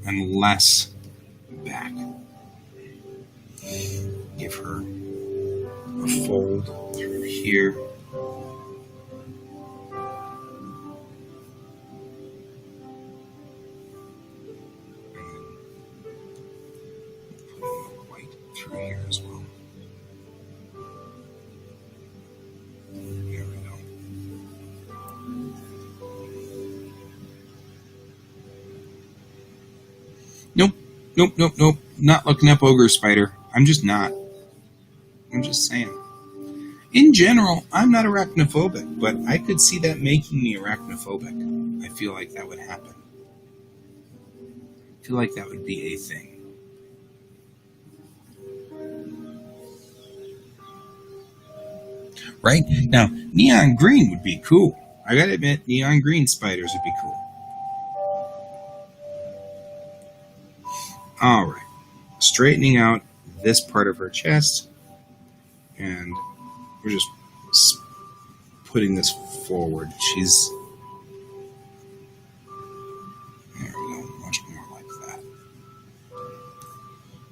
And less back. Give her a fold through here. Through here as well. There we go. Nope. Not looking up ogre spider. I'm just not. I'm just saying. In general, I'm not arachnophobic, but I could see that making me arachnophobic. I feel like that would happen. I feel like that would be a thing. Right? Now, neon green would be cool. I gotta admit, neon green spiders would be cool. Alright. Straightening out this part of her chest. And we're just putting this forward. She's... There we go. Much more like that.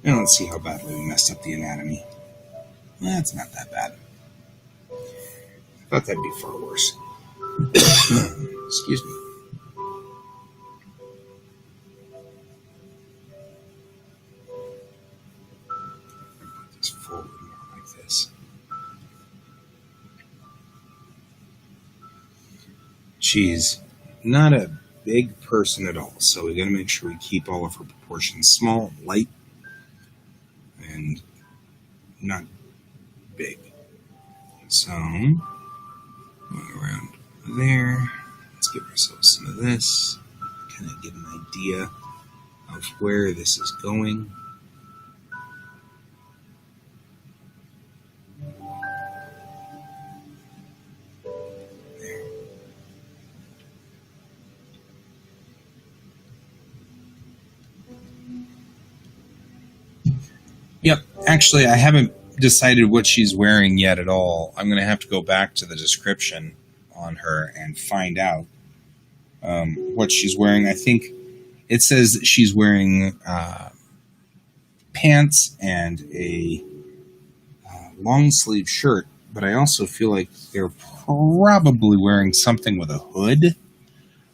And let's see how badly we messed up the anatomy. That's not that bad. I thought that'd be far worse. Excuse me. Put this forward more like this. She's not a big person at all, so we gotta make sure we keep all of her proportions small, light, and not big. So... around there. Let's give ourselves some of this. Kind of get an idea of where this is going. There. Yep, actually I haven't decided what she's wearing yet at all. I'm going to have to go back to the description on her and find out what she's wearing. I think it says that she's wearing pants and a long sleeve shirt, but I also feel like they're probably wearing something with a hood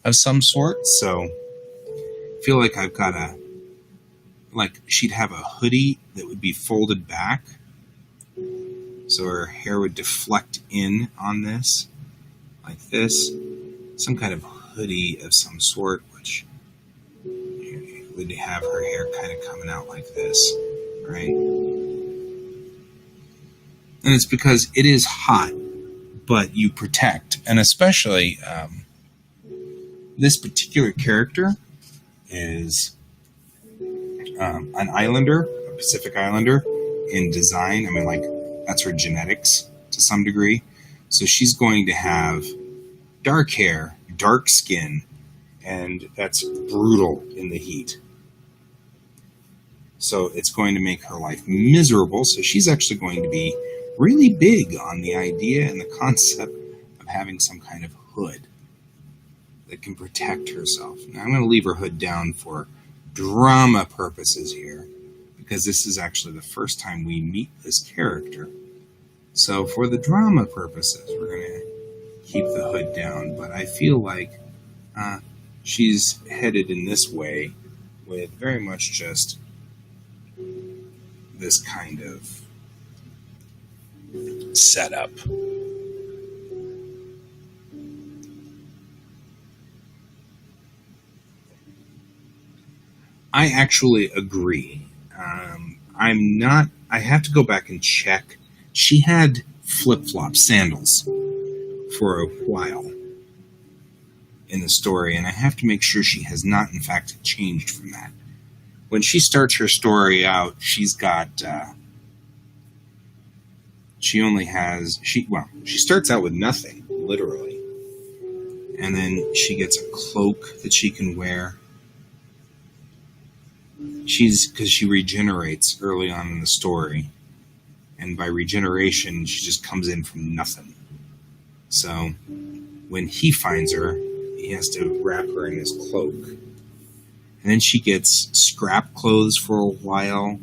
of some sort, so feel like I've got like she'd have a hoodie that would be folded back, so her hair would deflect in on this, like this. Some kind of hoodie of some sort, which would have her hair kind of coming out like this, right? And it's because it is hot, but you protect. And especially this particular character is an islander, a Pacific Islander in design. I mean, like, that's her genetics to some degree. So she's going to have dark hair, dark skin, and that's brutal in the heat. So it's going to make her life miserable. So she's actually going to be really big on the idea and the concept of having some kind of hood that can protect herself. Now, I'm going to leave her hood down for drama purposes here, because this is actually the first time we meet this character. So for the drama purposes, we're going to keep the hood down. But I feel like she's headed in this way with very much just this kind of setup. I actually agree. I have to go back and check. She had flip-flop sandals for a while in the story, and I have to make sure she has not, in fact, changed from that. When she starts her story out, she's got, she starts out with nothing, literally. And then she gets a cloak that she can wear. Because she regenerates early on in the story. And by regeneration, she just comes in from nothing. So when he finds her, he has to wrap her in his cloak. And then she gets scrap clothes for a while.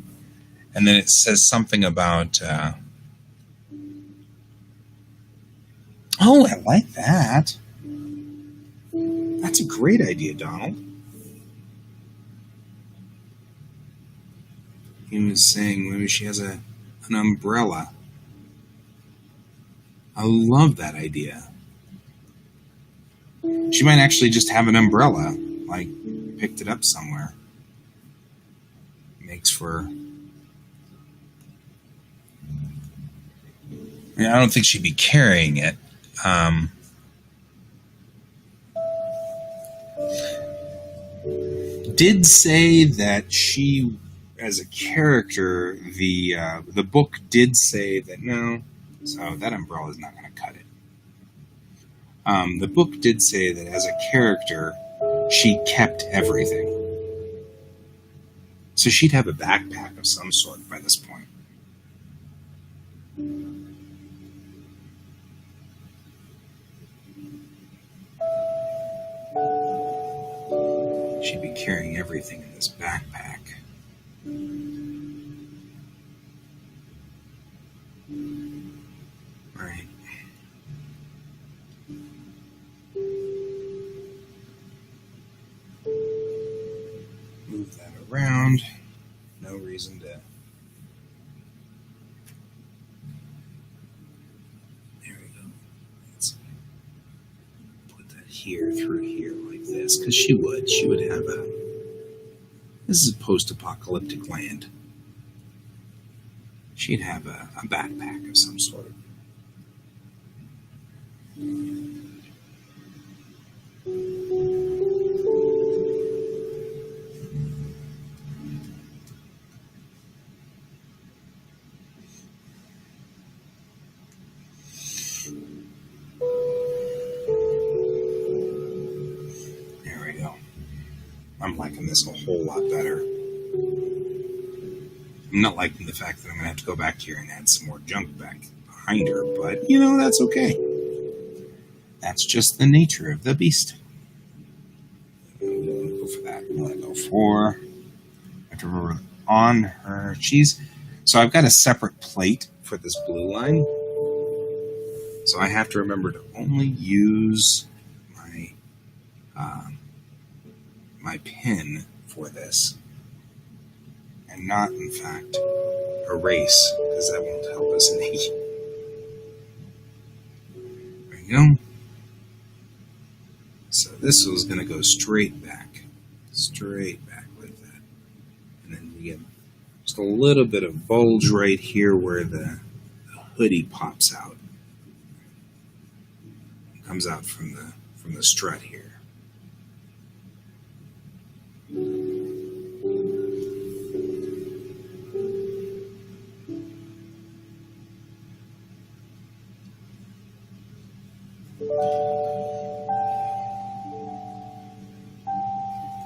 And then it says something about, oh, I like that. That's a great idea, Donald. He was saying maybe she has an umbrella. I love that idea. She might actually just have an umbrella, like picked it up somewhere. Makes for... I don't think she'd be carrying it. Did say that she, as a character, the book did say that no, so that umbrella is not going to cut it. The book did say that as a character, she kept everything. So she'd have a backpack of some sort by this point. She'd be carrying everything in this backpack. Right. Move that around. No reason to... There we go. Let's put that here through here like this, because she would have a... This is a post-apocalyptic land. She'd have a backpack of some sort. There we go. I'm liking this a whole lot better. I'm not liking the fact that I'm going to have to go back here and add some more junk back behind her, but, that's okay. That's just the nature of the beast. I'm going to go for that. I'm going to go for... I have to remember on her cheese. So I've got a separate plate for this blue line. So I have to remember to only use my pin for this, and not, in fact, erase, because that won't help us any. There you go. So this was going to go straight back like that. And then you get just a little bit of bulge right here where the hoodie pops out. It comes out from the strut here.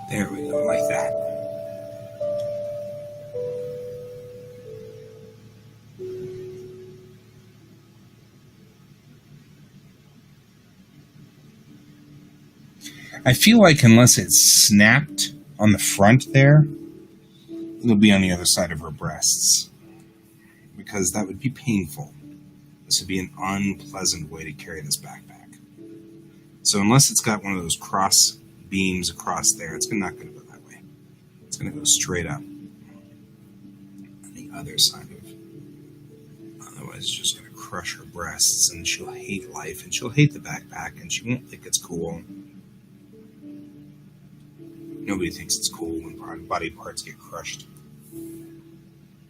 There we go, like that. I feel like unless it's snapped on the front there, it'll be on the other side of her breasts, because that would be painful. This would be an unpleasant way to carry this backpack. So unless it's got one of those cross beams across there, it's not going to go that way. It's going to go straight up on the other side of it. Otherwise, it's just going to crush her breasts, and she'll hate life, and she'll hate the backpack, and she won't think it's cool. Nobody thinks it's cool when body parts get crushed.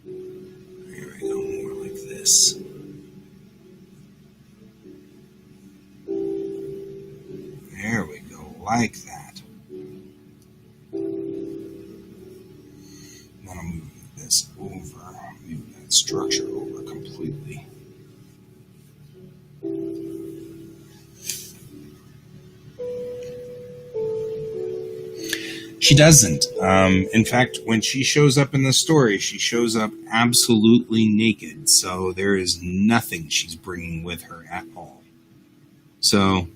There we go, more like this. There we go, like that. Then I'll move this over, move that structure over completely. She doesn't. In fact, when she shows up in the story, she shows up absolutely naked. So there is nothing she's bringing with her at all. So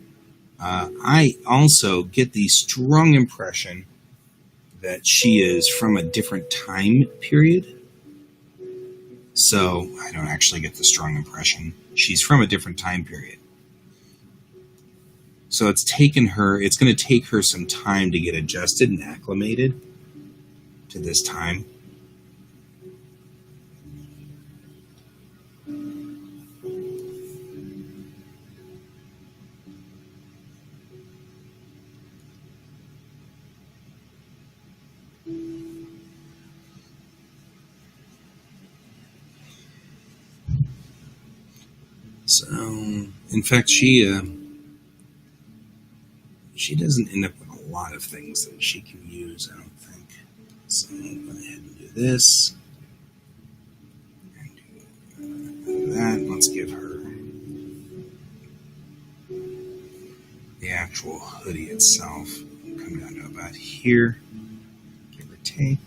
I also get the strong impression that she is from a different time period. So I don't actually get the strong impression. She's from a different time period. So it's going to take her some time to get adjusted and acclimated to this time. So, in fact, she doesn't end up with a lot of things that she can use, I don't think. So I'm going to go ahead and do this. And do that. Let's give her the actual hoodie itself. Come down to about here, give or take.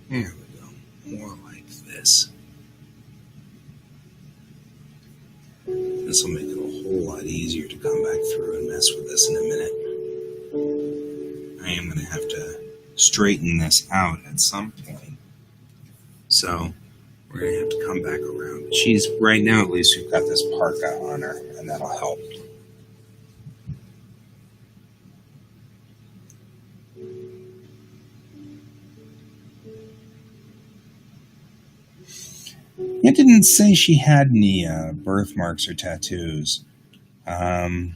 There we go, more like this. This will make it a whole lot easier to come back through and mess with this in a minute. I am going to have to straighten this out at some point. So we're going to have to come back around. She's, right now at least, we've got this parka on her, and that'll help. It didn't say she had any birthmarks or tattoos. All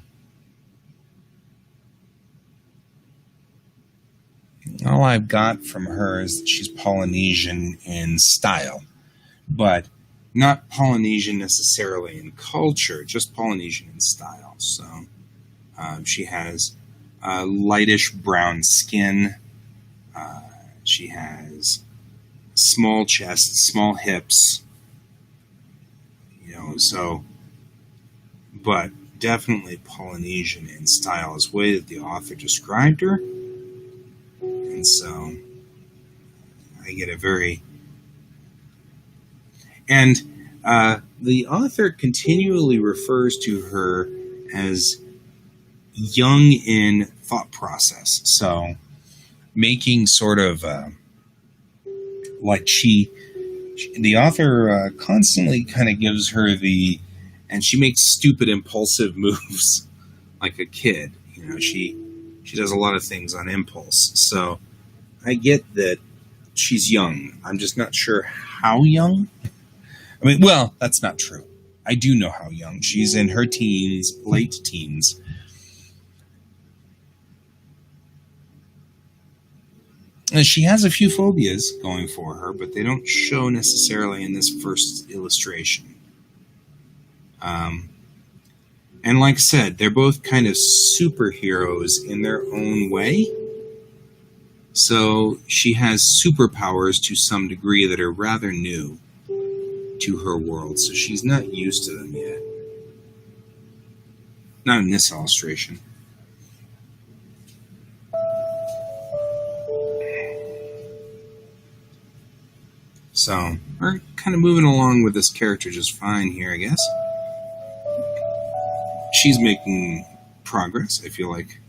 I've got from her is that she's Polynesian in style, but not Polynesian necessarily in culture, just Polynesian in style. So she has lightish brown skin. She has small chest, small hips. So, but definitely Polynesian in style is the way that the author described her. And so I get a very... And the author continually refers to her as young in thought process. So making sort of like the author constantly kind of gives her and she makes stupid impulsive moves like a kid. She does a lot of things on impulse. So I get that she's young. I'm just not sure how young. I mean, well, that's not true. I do know how young. She's in her teens, late teens. And she has a few phobias going for her, but they don't show necessarily in this first illustration. And like I said, they're both kind of superheroes in their own way. So she has superpowers to some degree that are rather new to her world. So she's not used to them yet. Not in this illustration. So we're kind of moving along with this character just fine here, I guess. She's making progress, I feel like.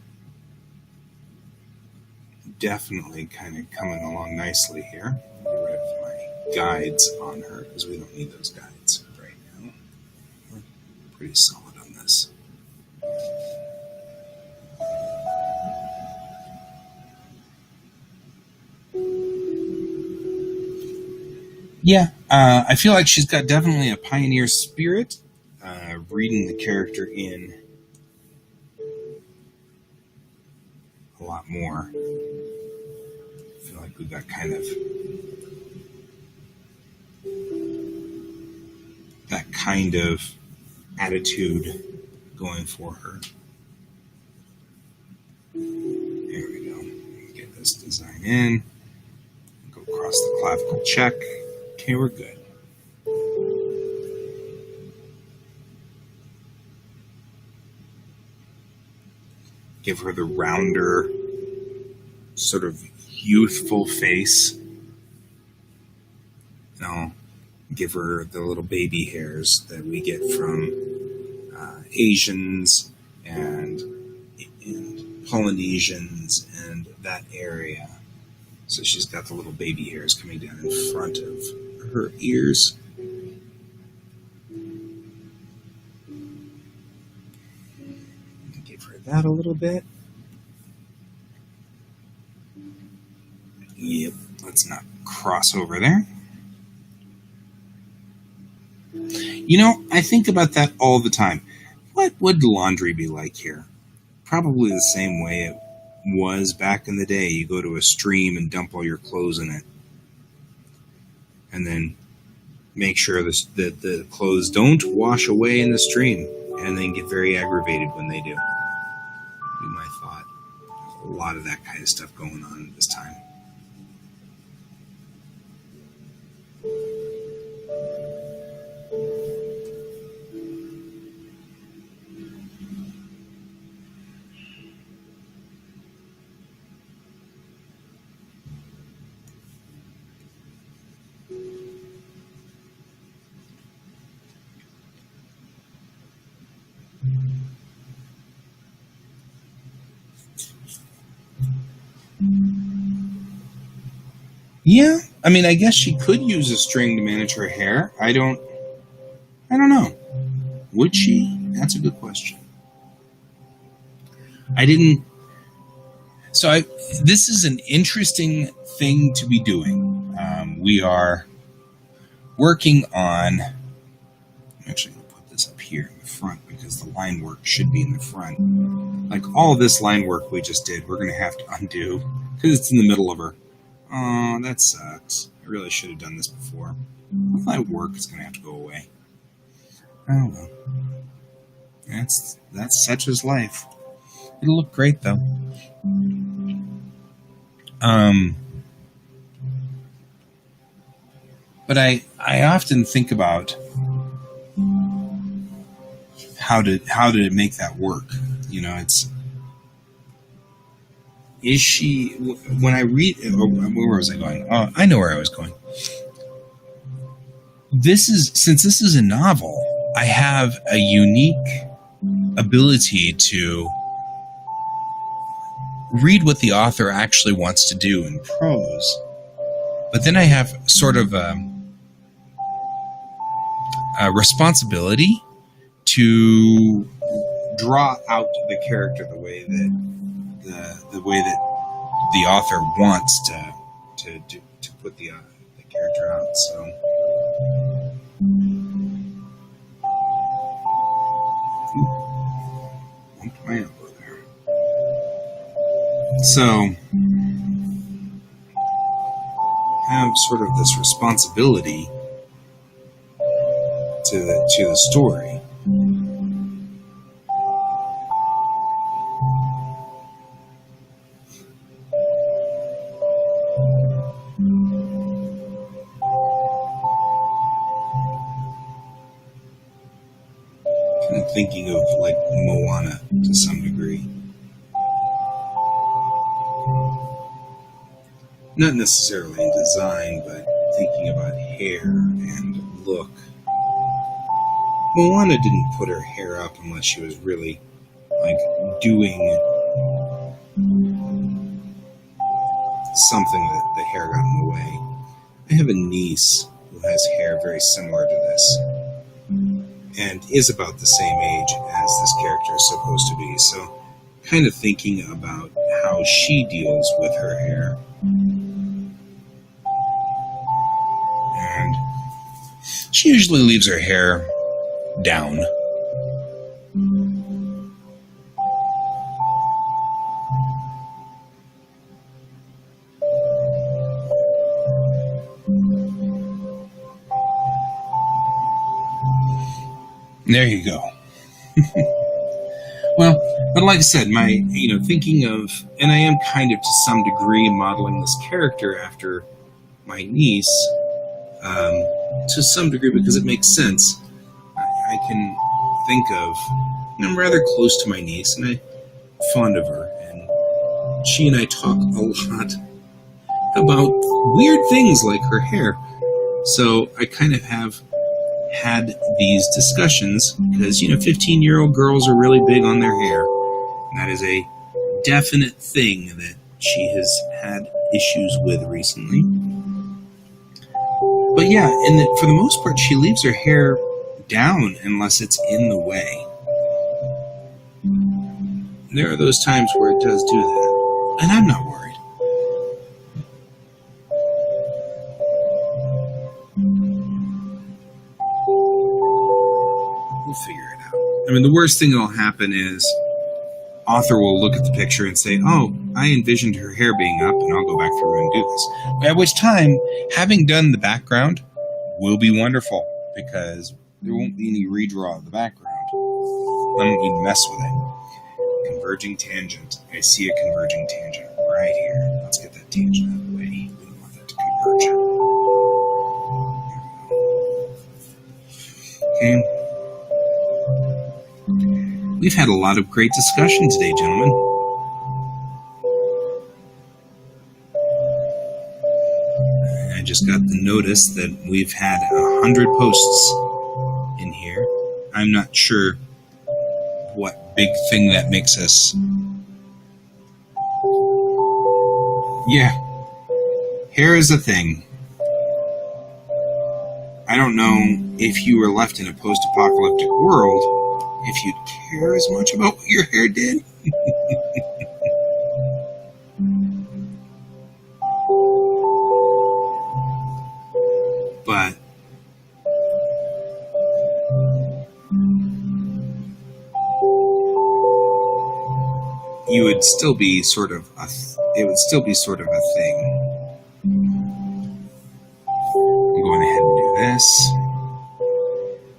Definitely kind of coming along nicely here. Get rid of my guides on her because we don't need those guides right now. We're pretty solid on this. Yeah, I feel like she's got definitely a pioneer spirit. Reading the character in a lot more. I feel like we've got kind of that kind of attitude going for her. There we go. Get this design in. Go across the clavicle check. Okay, we're good. Give her the rounder, sort of youthful face. And I'll give her the little baby hairs that we get from Asians and Polynesians and that area. So she's got the little baby hairs coming down in front of her ears. Give her that a little bit. Yep, let's not cross over there. I think about that all the time. What would laundry be like here? Probably the same way it was back in the day. You go to a stream and dump all your clothes in it. And then make sure that the clothes don't wash away in the stream. And then get very aggravated when they do. Be my thought. There's a lot of that kind of stuff going on at this time. Yeah, I mean, I guess she could use a string to manage her hair. I don't know. Would she? That's a good question. This is an interesting thing to be doing. We are working on, I'm actually going to put this up here in the front because the line work should be in the front. Like all of this line work we just did, we're going to have to undo because it's in the middle of her. Oh, that sucks. I really should have done this before. If I work, it's going to have to go away. Oh, well. That's such as life. It'll look great, though. But I often think about how to make that work. Is she, when I read, where was I going? Oh, I know where I was going. Since this is a novel, I have a unique ability to read what the author actually wants to do in prose, but then I have sort of a responsibility to draw out the character the way that the author wants to put the character out. So bumped my elbow there. So have sort of this responsibility to the story. Kind of thinking of like Moana to some degree. Not necessarily in design, but thinking about hair and look. Moana didn't put her hair up unless she was really, like, doing something that the hair got in the way. I have a niece who has hair very similar to this, and is about the same age as this character is supposed to be, so kind of thinking about how she deals with her hair. And she usually leaves her hair down. There you go. Well, but like I said, thinking of, and I am kind of to some degree modeling this character after my niece, to some degree because it makes sense. I can think of, and I'm rather close to my niece, and I'm fond of her, and she and I talk a lot about weird things like her hair. So I kind of have had these discussions because, 15-year-old girls are really big on their hair. And that is a definite thing that she has had issues with recently. But yeah, and that for the most part, she leaves her hair down unless it's in the way. There are those times where it does do that, and I'm not worried. We'll figure it out. I mean, the worst thing that'll happen is author will look at the picture and say, "Oh, I envisioned her hair being up, and I'll go back through and do this." At which time, having done the background will be wonderful, because there won't be any redraw of the background. I don't need to mess with it. Converging tangent. I see a converging tangent right here. Let's get that tangent out of the way. We don't want that to converge. Okay. We've had a lot of great discussion today, gentlemen. I just got the notice that we've had 100 posts in here. I'm not sure what big thing that makes us. Yeah. Hair is a thing. I don't know if you were left in a post-apocalyptic world, if you'd care as much about what your hair did. But you would still be sort of it would still be sort of a thing. I'm going ahead and do this.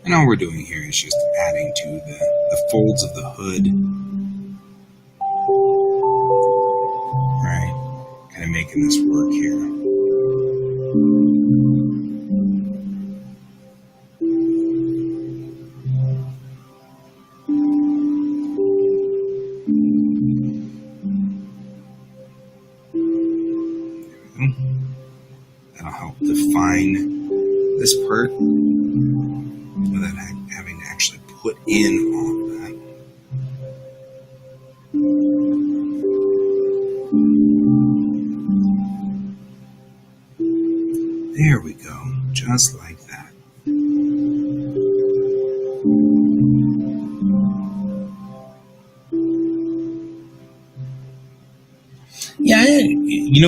And all we're doing here is just adding to the folds of the hood. Right? Kind of making this work here. That'll help define this part without having to actually put in all of that.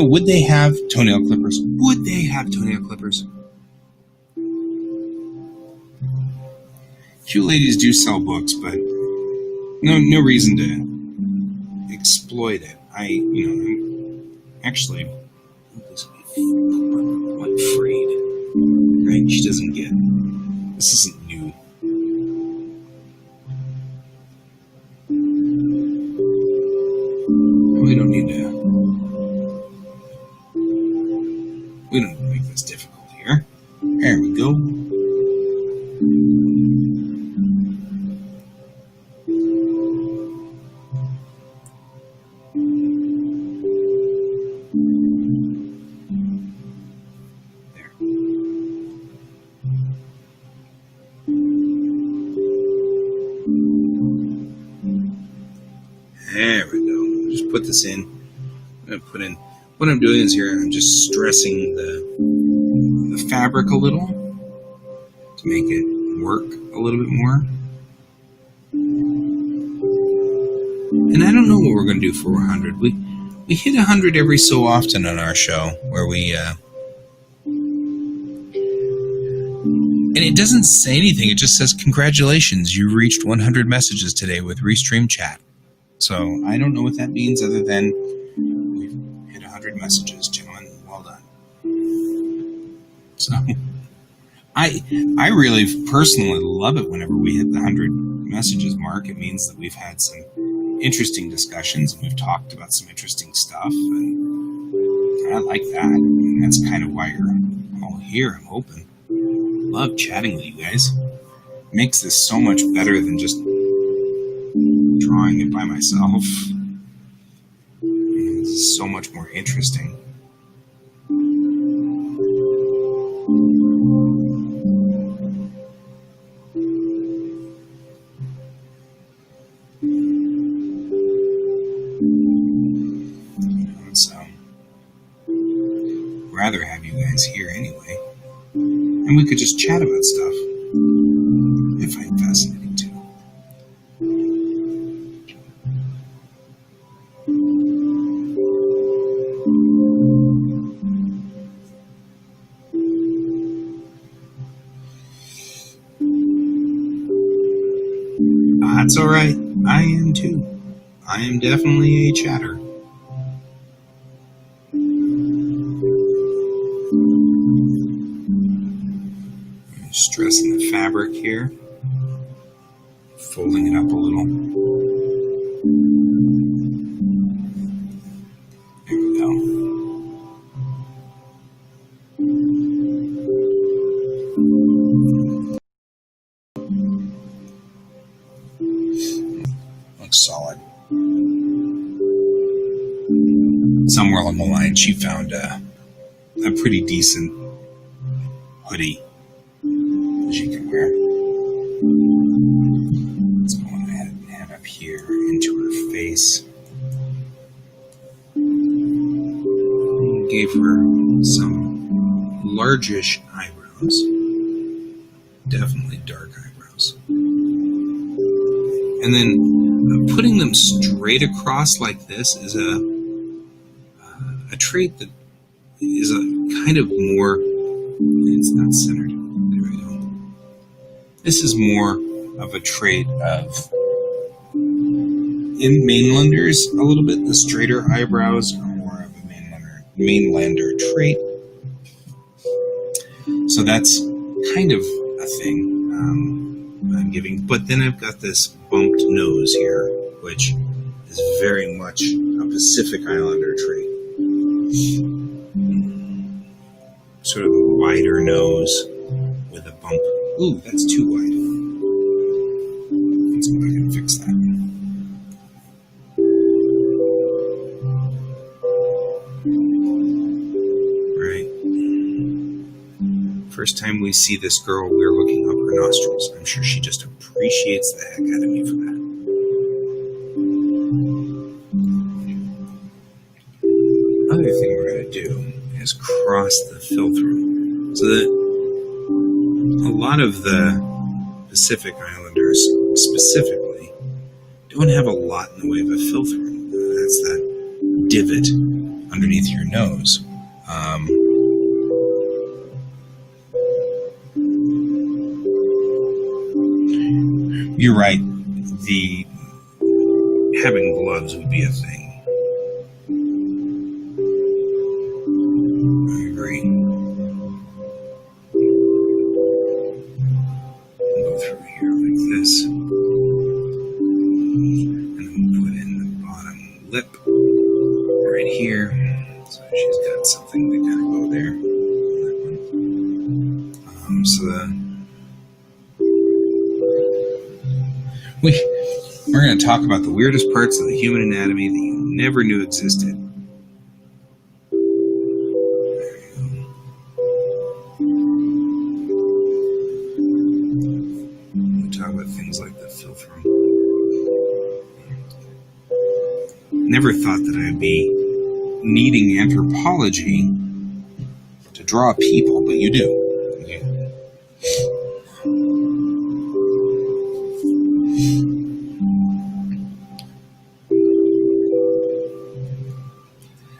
would they have toenail clippers? Would they have toenail clippers? Few ladies do sell books, but no reason to exploit it. I'm actually, this what Freed, right? She doesn't get, this isn't new. We don't need to make this difficult here. There we go. There we go. Just put this in. I'm going to put in. What I'm doing is here, I'm just stressing the fabric a little to make it work a little bit more. And I don't know what we're going to do for 100. We hit 100 every so often on our show, where we and it doesn't say anything. It just says, "Congratulations, you reached 100 messages today with Restream Chat." So I don't know what that means other than we've hit 100 messages, gentlemen. Well done. So I really personally love it whenever we hit the 100 messages mark. It means that we've had some interesting discussions and we've talked about some interesting stuff, and I like that. And that's kind of why you're all here, I'm hoping. Love chatting with you guys. Makes this so much better than just drawing it by myself. This is so much more interesting. So, rather have you guys here anyway. And we could just chat about stuff. I find fascinating too. That's alright. I am too. I am definitely a chatter. Stressing the fabric here, folding it up a little. There we go. Looks solid. Somewhere along the line, she found a pretty decent hoodie she can wear. Let's go ahead and head up here into her face. Gave her some largish eyebrows. Definitely dark eyebrows. And then putting them straight across like this is a trait that is a kind of more, it's not centered. There we go. This is more of a trait of, in mainlanders, a little bit, the straighter eyebrows are more of a mainlander trait. So that's kind of a thing I'm giving. But then I've got this bumped nose here, which is very much a Pacific Islander trait. Sort of a wider nose with a bump. Ooh, that's too wide. Let's go back and fix that. Right. First time we see this girl, we're looking up her nostrils. I'm sure she just appreciates the heck out of me for that. Other thing we're going to do is cross the fill through. So that a lot of the Pacific Islanders specifically don't have a lot in the way of a fill through. That's that divot underneath your nose. You're right. The having gloves would be a thing. I agree. Go through here like this, and then we'll put in the bottom lip right here. So she's got something to kind of go there. We're going to talk about the weirdest parts of the human anatomy that you never knew existed. We'll talk about things like the filtrum. Never thought that I'd be needing anthropology to draw people, but you do. Yeah.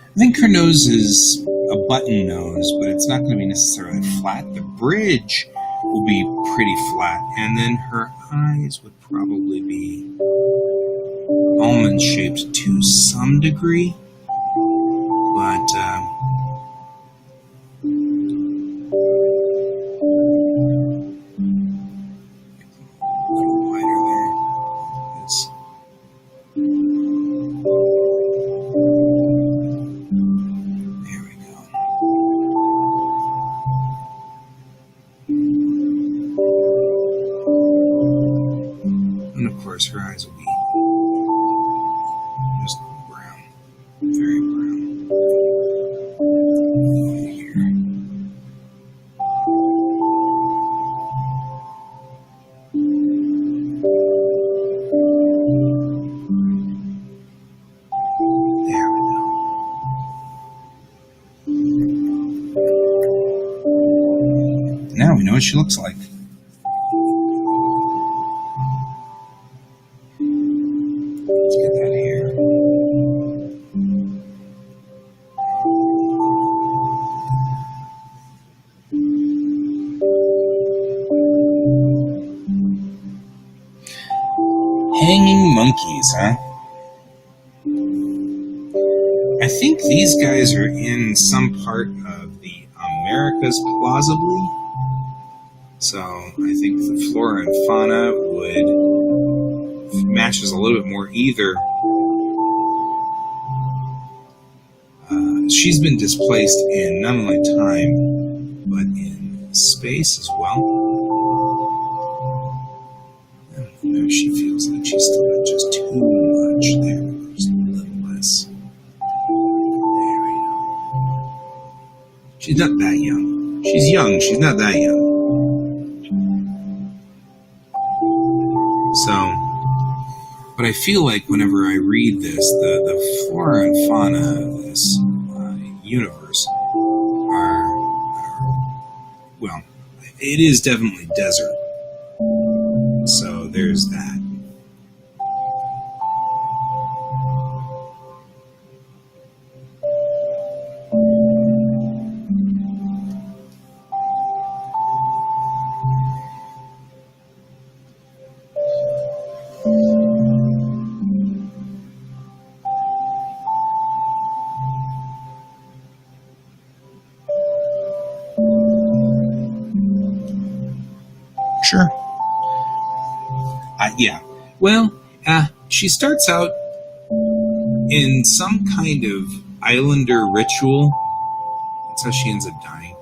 I think her nose is a button nose, but it's not going to be necessarily flat. The bridge will be pretty flat, and then her eyes would probably be almond-shaped to some degree, but a little wider there. There we go. And of course, her eyes will be just brown, very brown. Here. There we go. Now we know what she looks like. Let's get that hair. Hanging monkeys, huh? I think these guys are in some part of the Americas, plausibly. So I think the flora and fauna would matches a little bit more either. She's been displaced in not only time, but in space as well. Maybe she feels like she's still got just too much there. Just a little less. There we go. She's not that young. She's young, she's not that young. So, but I feel like whenever I read this, the flora and fauna of this universe are, well, it is definitely desert. So there's that. Sure. Yeah. Well, she starts out in some kind of islander ritual. That's how she ends up dying.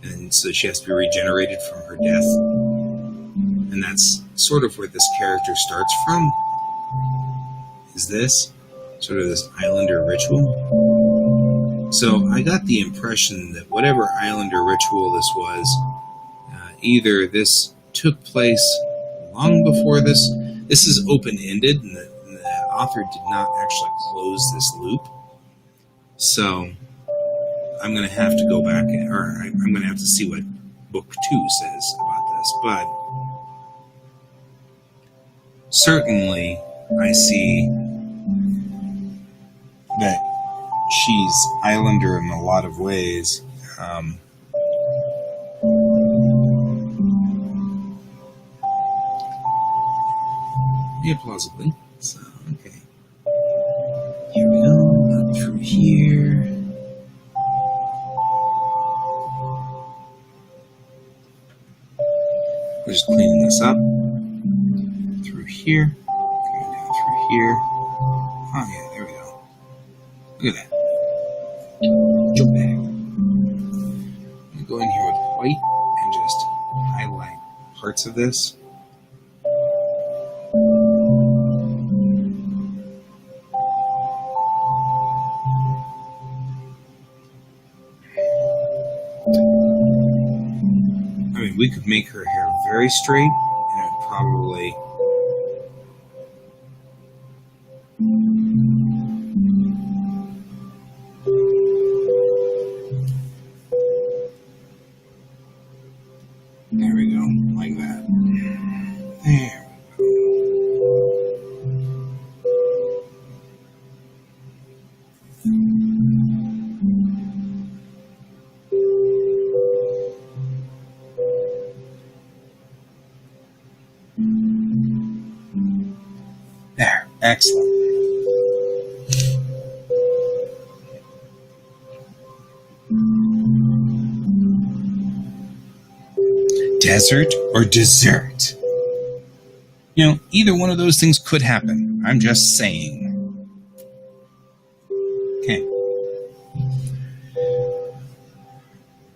And so she has to be regenerated from her death. And that's sort of where this character starts from. Is this sort of this islander ritual? So I got the impression that whatever islander ritual this was, either this took place long before this. This is open-ended, and the author did not actually close this loop. So I'm going to have to go back, or I'm going to have to see what Book 2 says about this. But certainly I see that she's Islander in a lot of ways. Yeah, plausibly. So, okay. Here we go, up through here. We're just cleaning this up. Through here. Going down through here. Oh, yeah, there we go. Look at that. Jump back. I'm going to go in here with white and just highlight parts of this. I mean, we could make her hair very straight, and it would probably... There we go, like that. There we There, excellent. Desert or dessert? You know, either one of those things could happen. I'm just saying. Okay.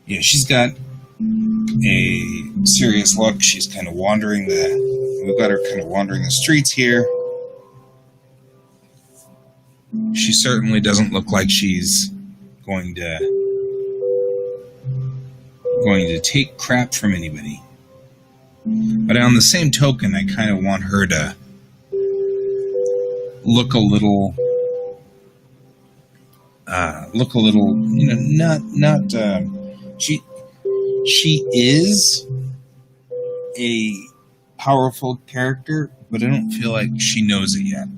Yeah, she's got a serious look. She's kind of wandering we've got her kind of wandering the streets here. She certainly doesn't look like she's going to take crap from anybody. But on the same token, I kind of want her to look a little, you know, she is a powerful character, but I don't feel like she knows it yet.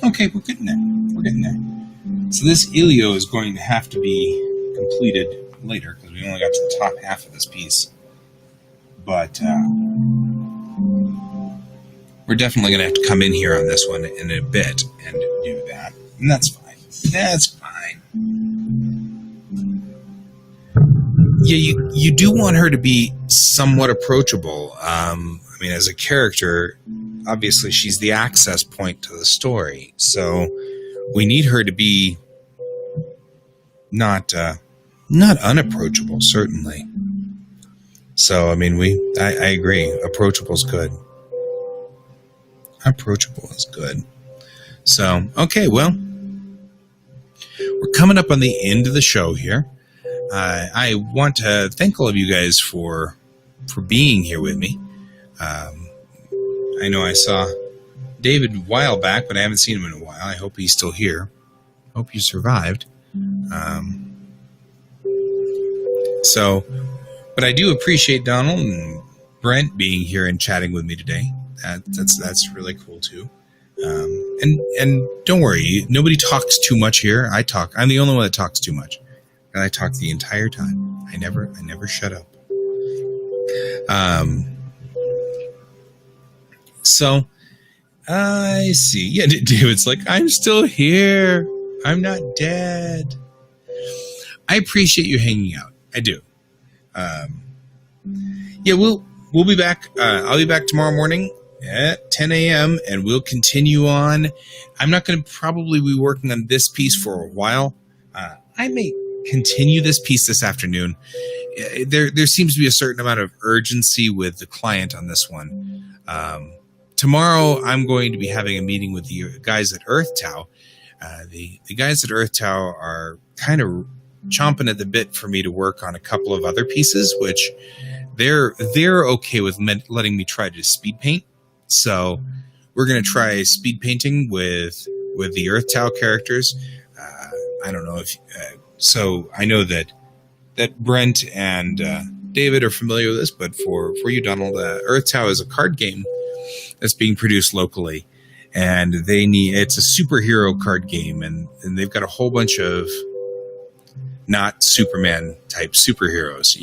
Okay, we're getting there. We're getting there. So this Elio is going to have to be completed later, because we only got to the top half of this piece. But we're definitely going to have to come in here on this one in a bit and do that. And that's fine. That's fine. Yeah, you do want her to be somewhat approachable. I mean, as a character, obviously she's the access point to the story. So we need her to be not unapproachable, certainly. So, I mean, I agree. Approachable is good. Approachable is good. So, okay, well, we're coming up on the end of the show here. I want to thank all of you guys for being here with me. I know I saw David a while back, but I haven't seen him in a while. I hope he's still here. Hope you survived. But I do appreciate Donald and Brent being here and chatting with me today. That's really cool too. And don't worry, nobody talks too much here. I talk. I'm the only one that talks too much, and I talk the entire time. I never shut up. So I see. Yeah, David's like, I'm still here. I'm not dead. I appreciate you hanging out. I do. Yeah, we'll be back. I'll be back tomorrow morning at 10 a.m. and we'll continue on. I'm not going to probably be working on this piece for a while. I may continue this piece this afternoon. There seems to be a certain amount of urgency with the client on this one. Tomorrow, I'm going to be having a meeting with the guys at Earth Tau. The guys at Earth Tau are kind of chomping at the bit for me to work on a couple of other pieces, which they're okay with letting me try to speed paint. So we're going to try speed painting with the Earth Tau characters. I don't know if so. I know that Brent and David, are familiar with this, but for you, Donald, Earth Tau is a card game that's being produced locally. And it's a superhero card game, and they've got a whole bunch of not Superman type superheroes,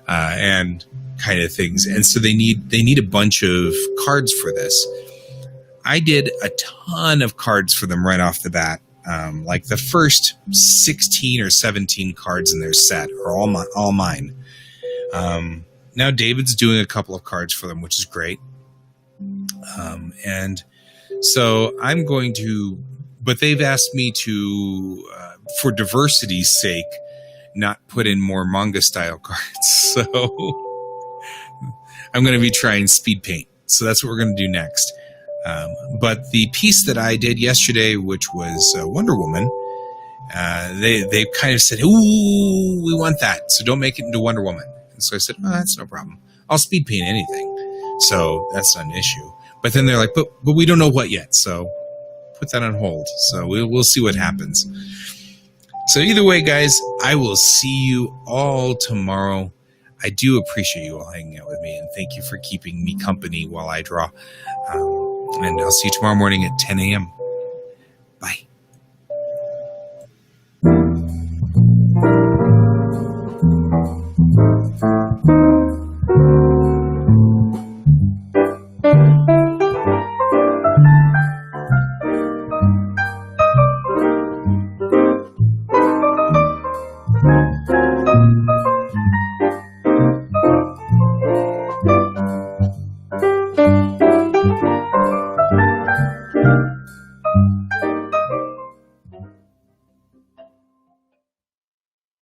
and kind of things. And so they need a bunch of cards for this. I did a ton of cards for them right off the bat. Like the first 16 or 17 cards in their set are all mine. Now David's doing a couple of cards for them, which is great. And so I'm going to, but they've asked me to, for diversity's sake, not put in more manga style cards. So I'm going to be trying speed paint. So that's what we're going to do next. But the piece that I did yesterday, which was Wonder Woman, they kind of said, "Ooh, we want that. So don't make it into Wonder Woman." And so I said, "Oh, that's no problem. I'll speed paint anything. So that's not an issue." But then they're like, but we don't know what yet. So put that on hold. So we'll see what happens. So either way, guys, I will see you all tomorrow. I do appreciate you all hanging out with me, and thank you for keeping me company while I draw. And I'll see you tomorrow morning at 10 a.m.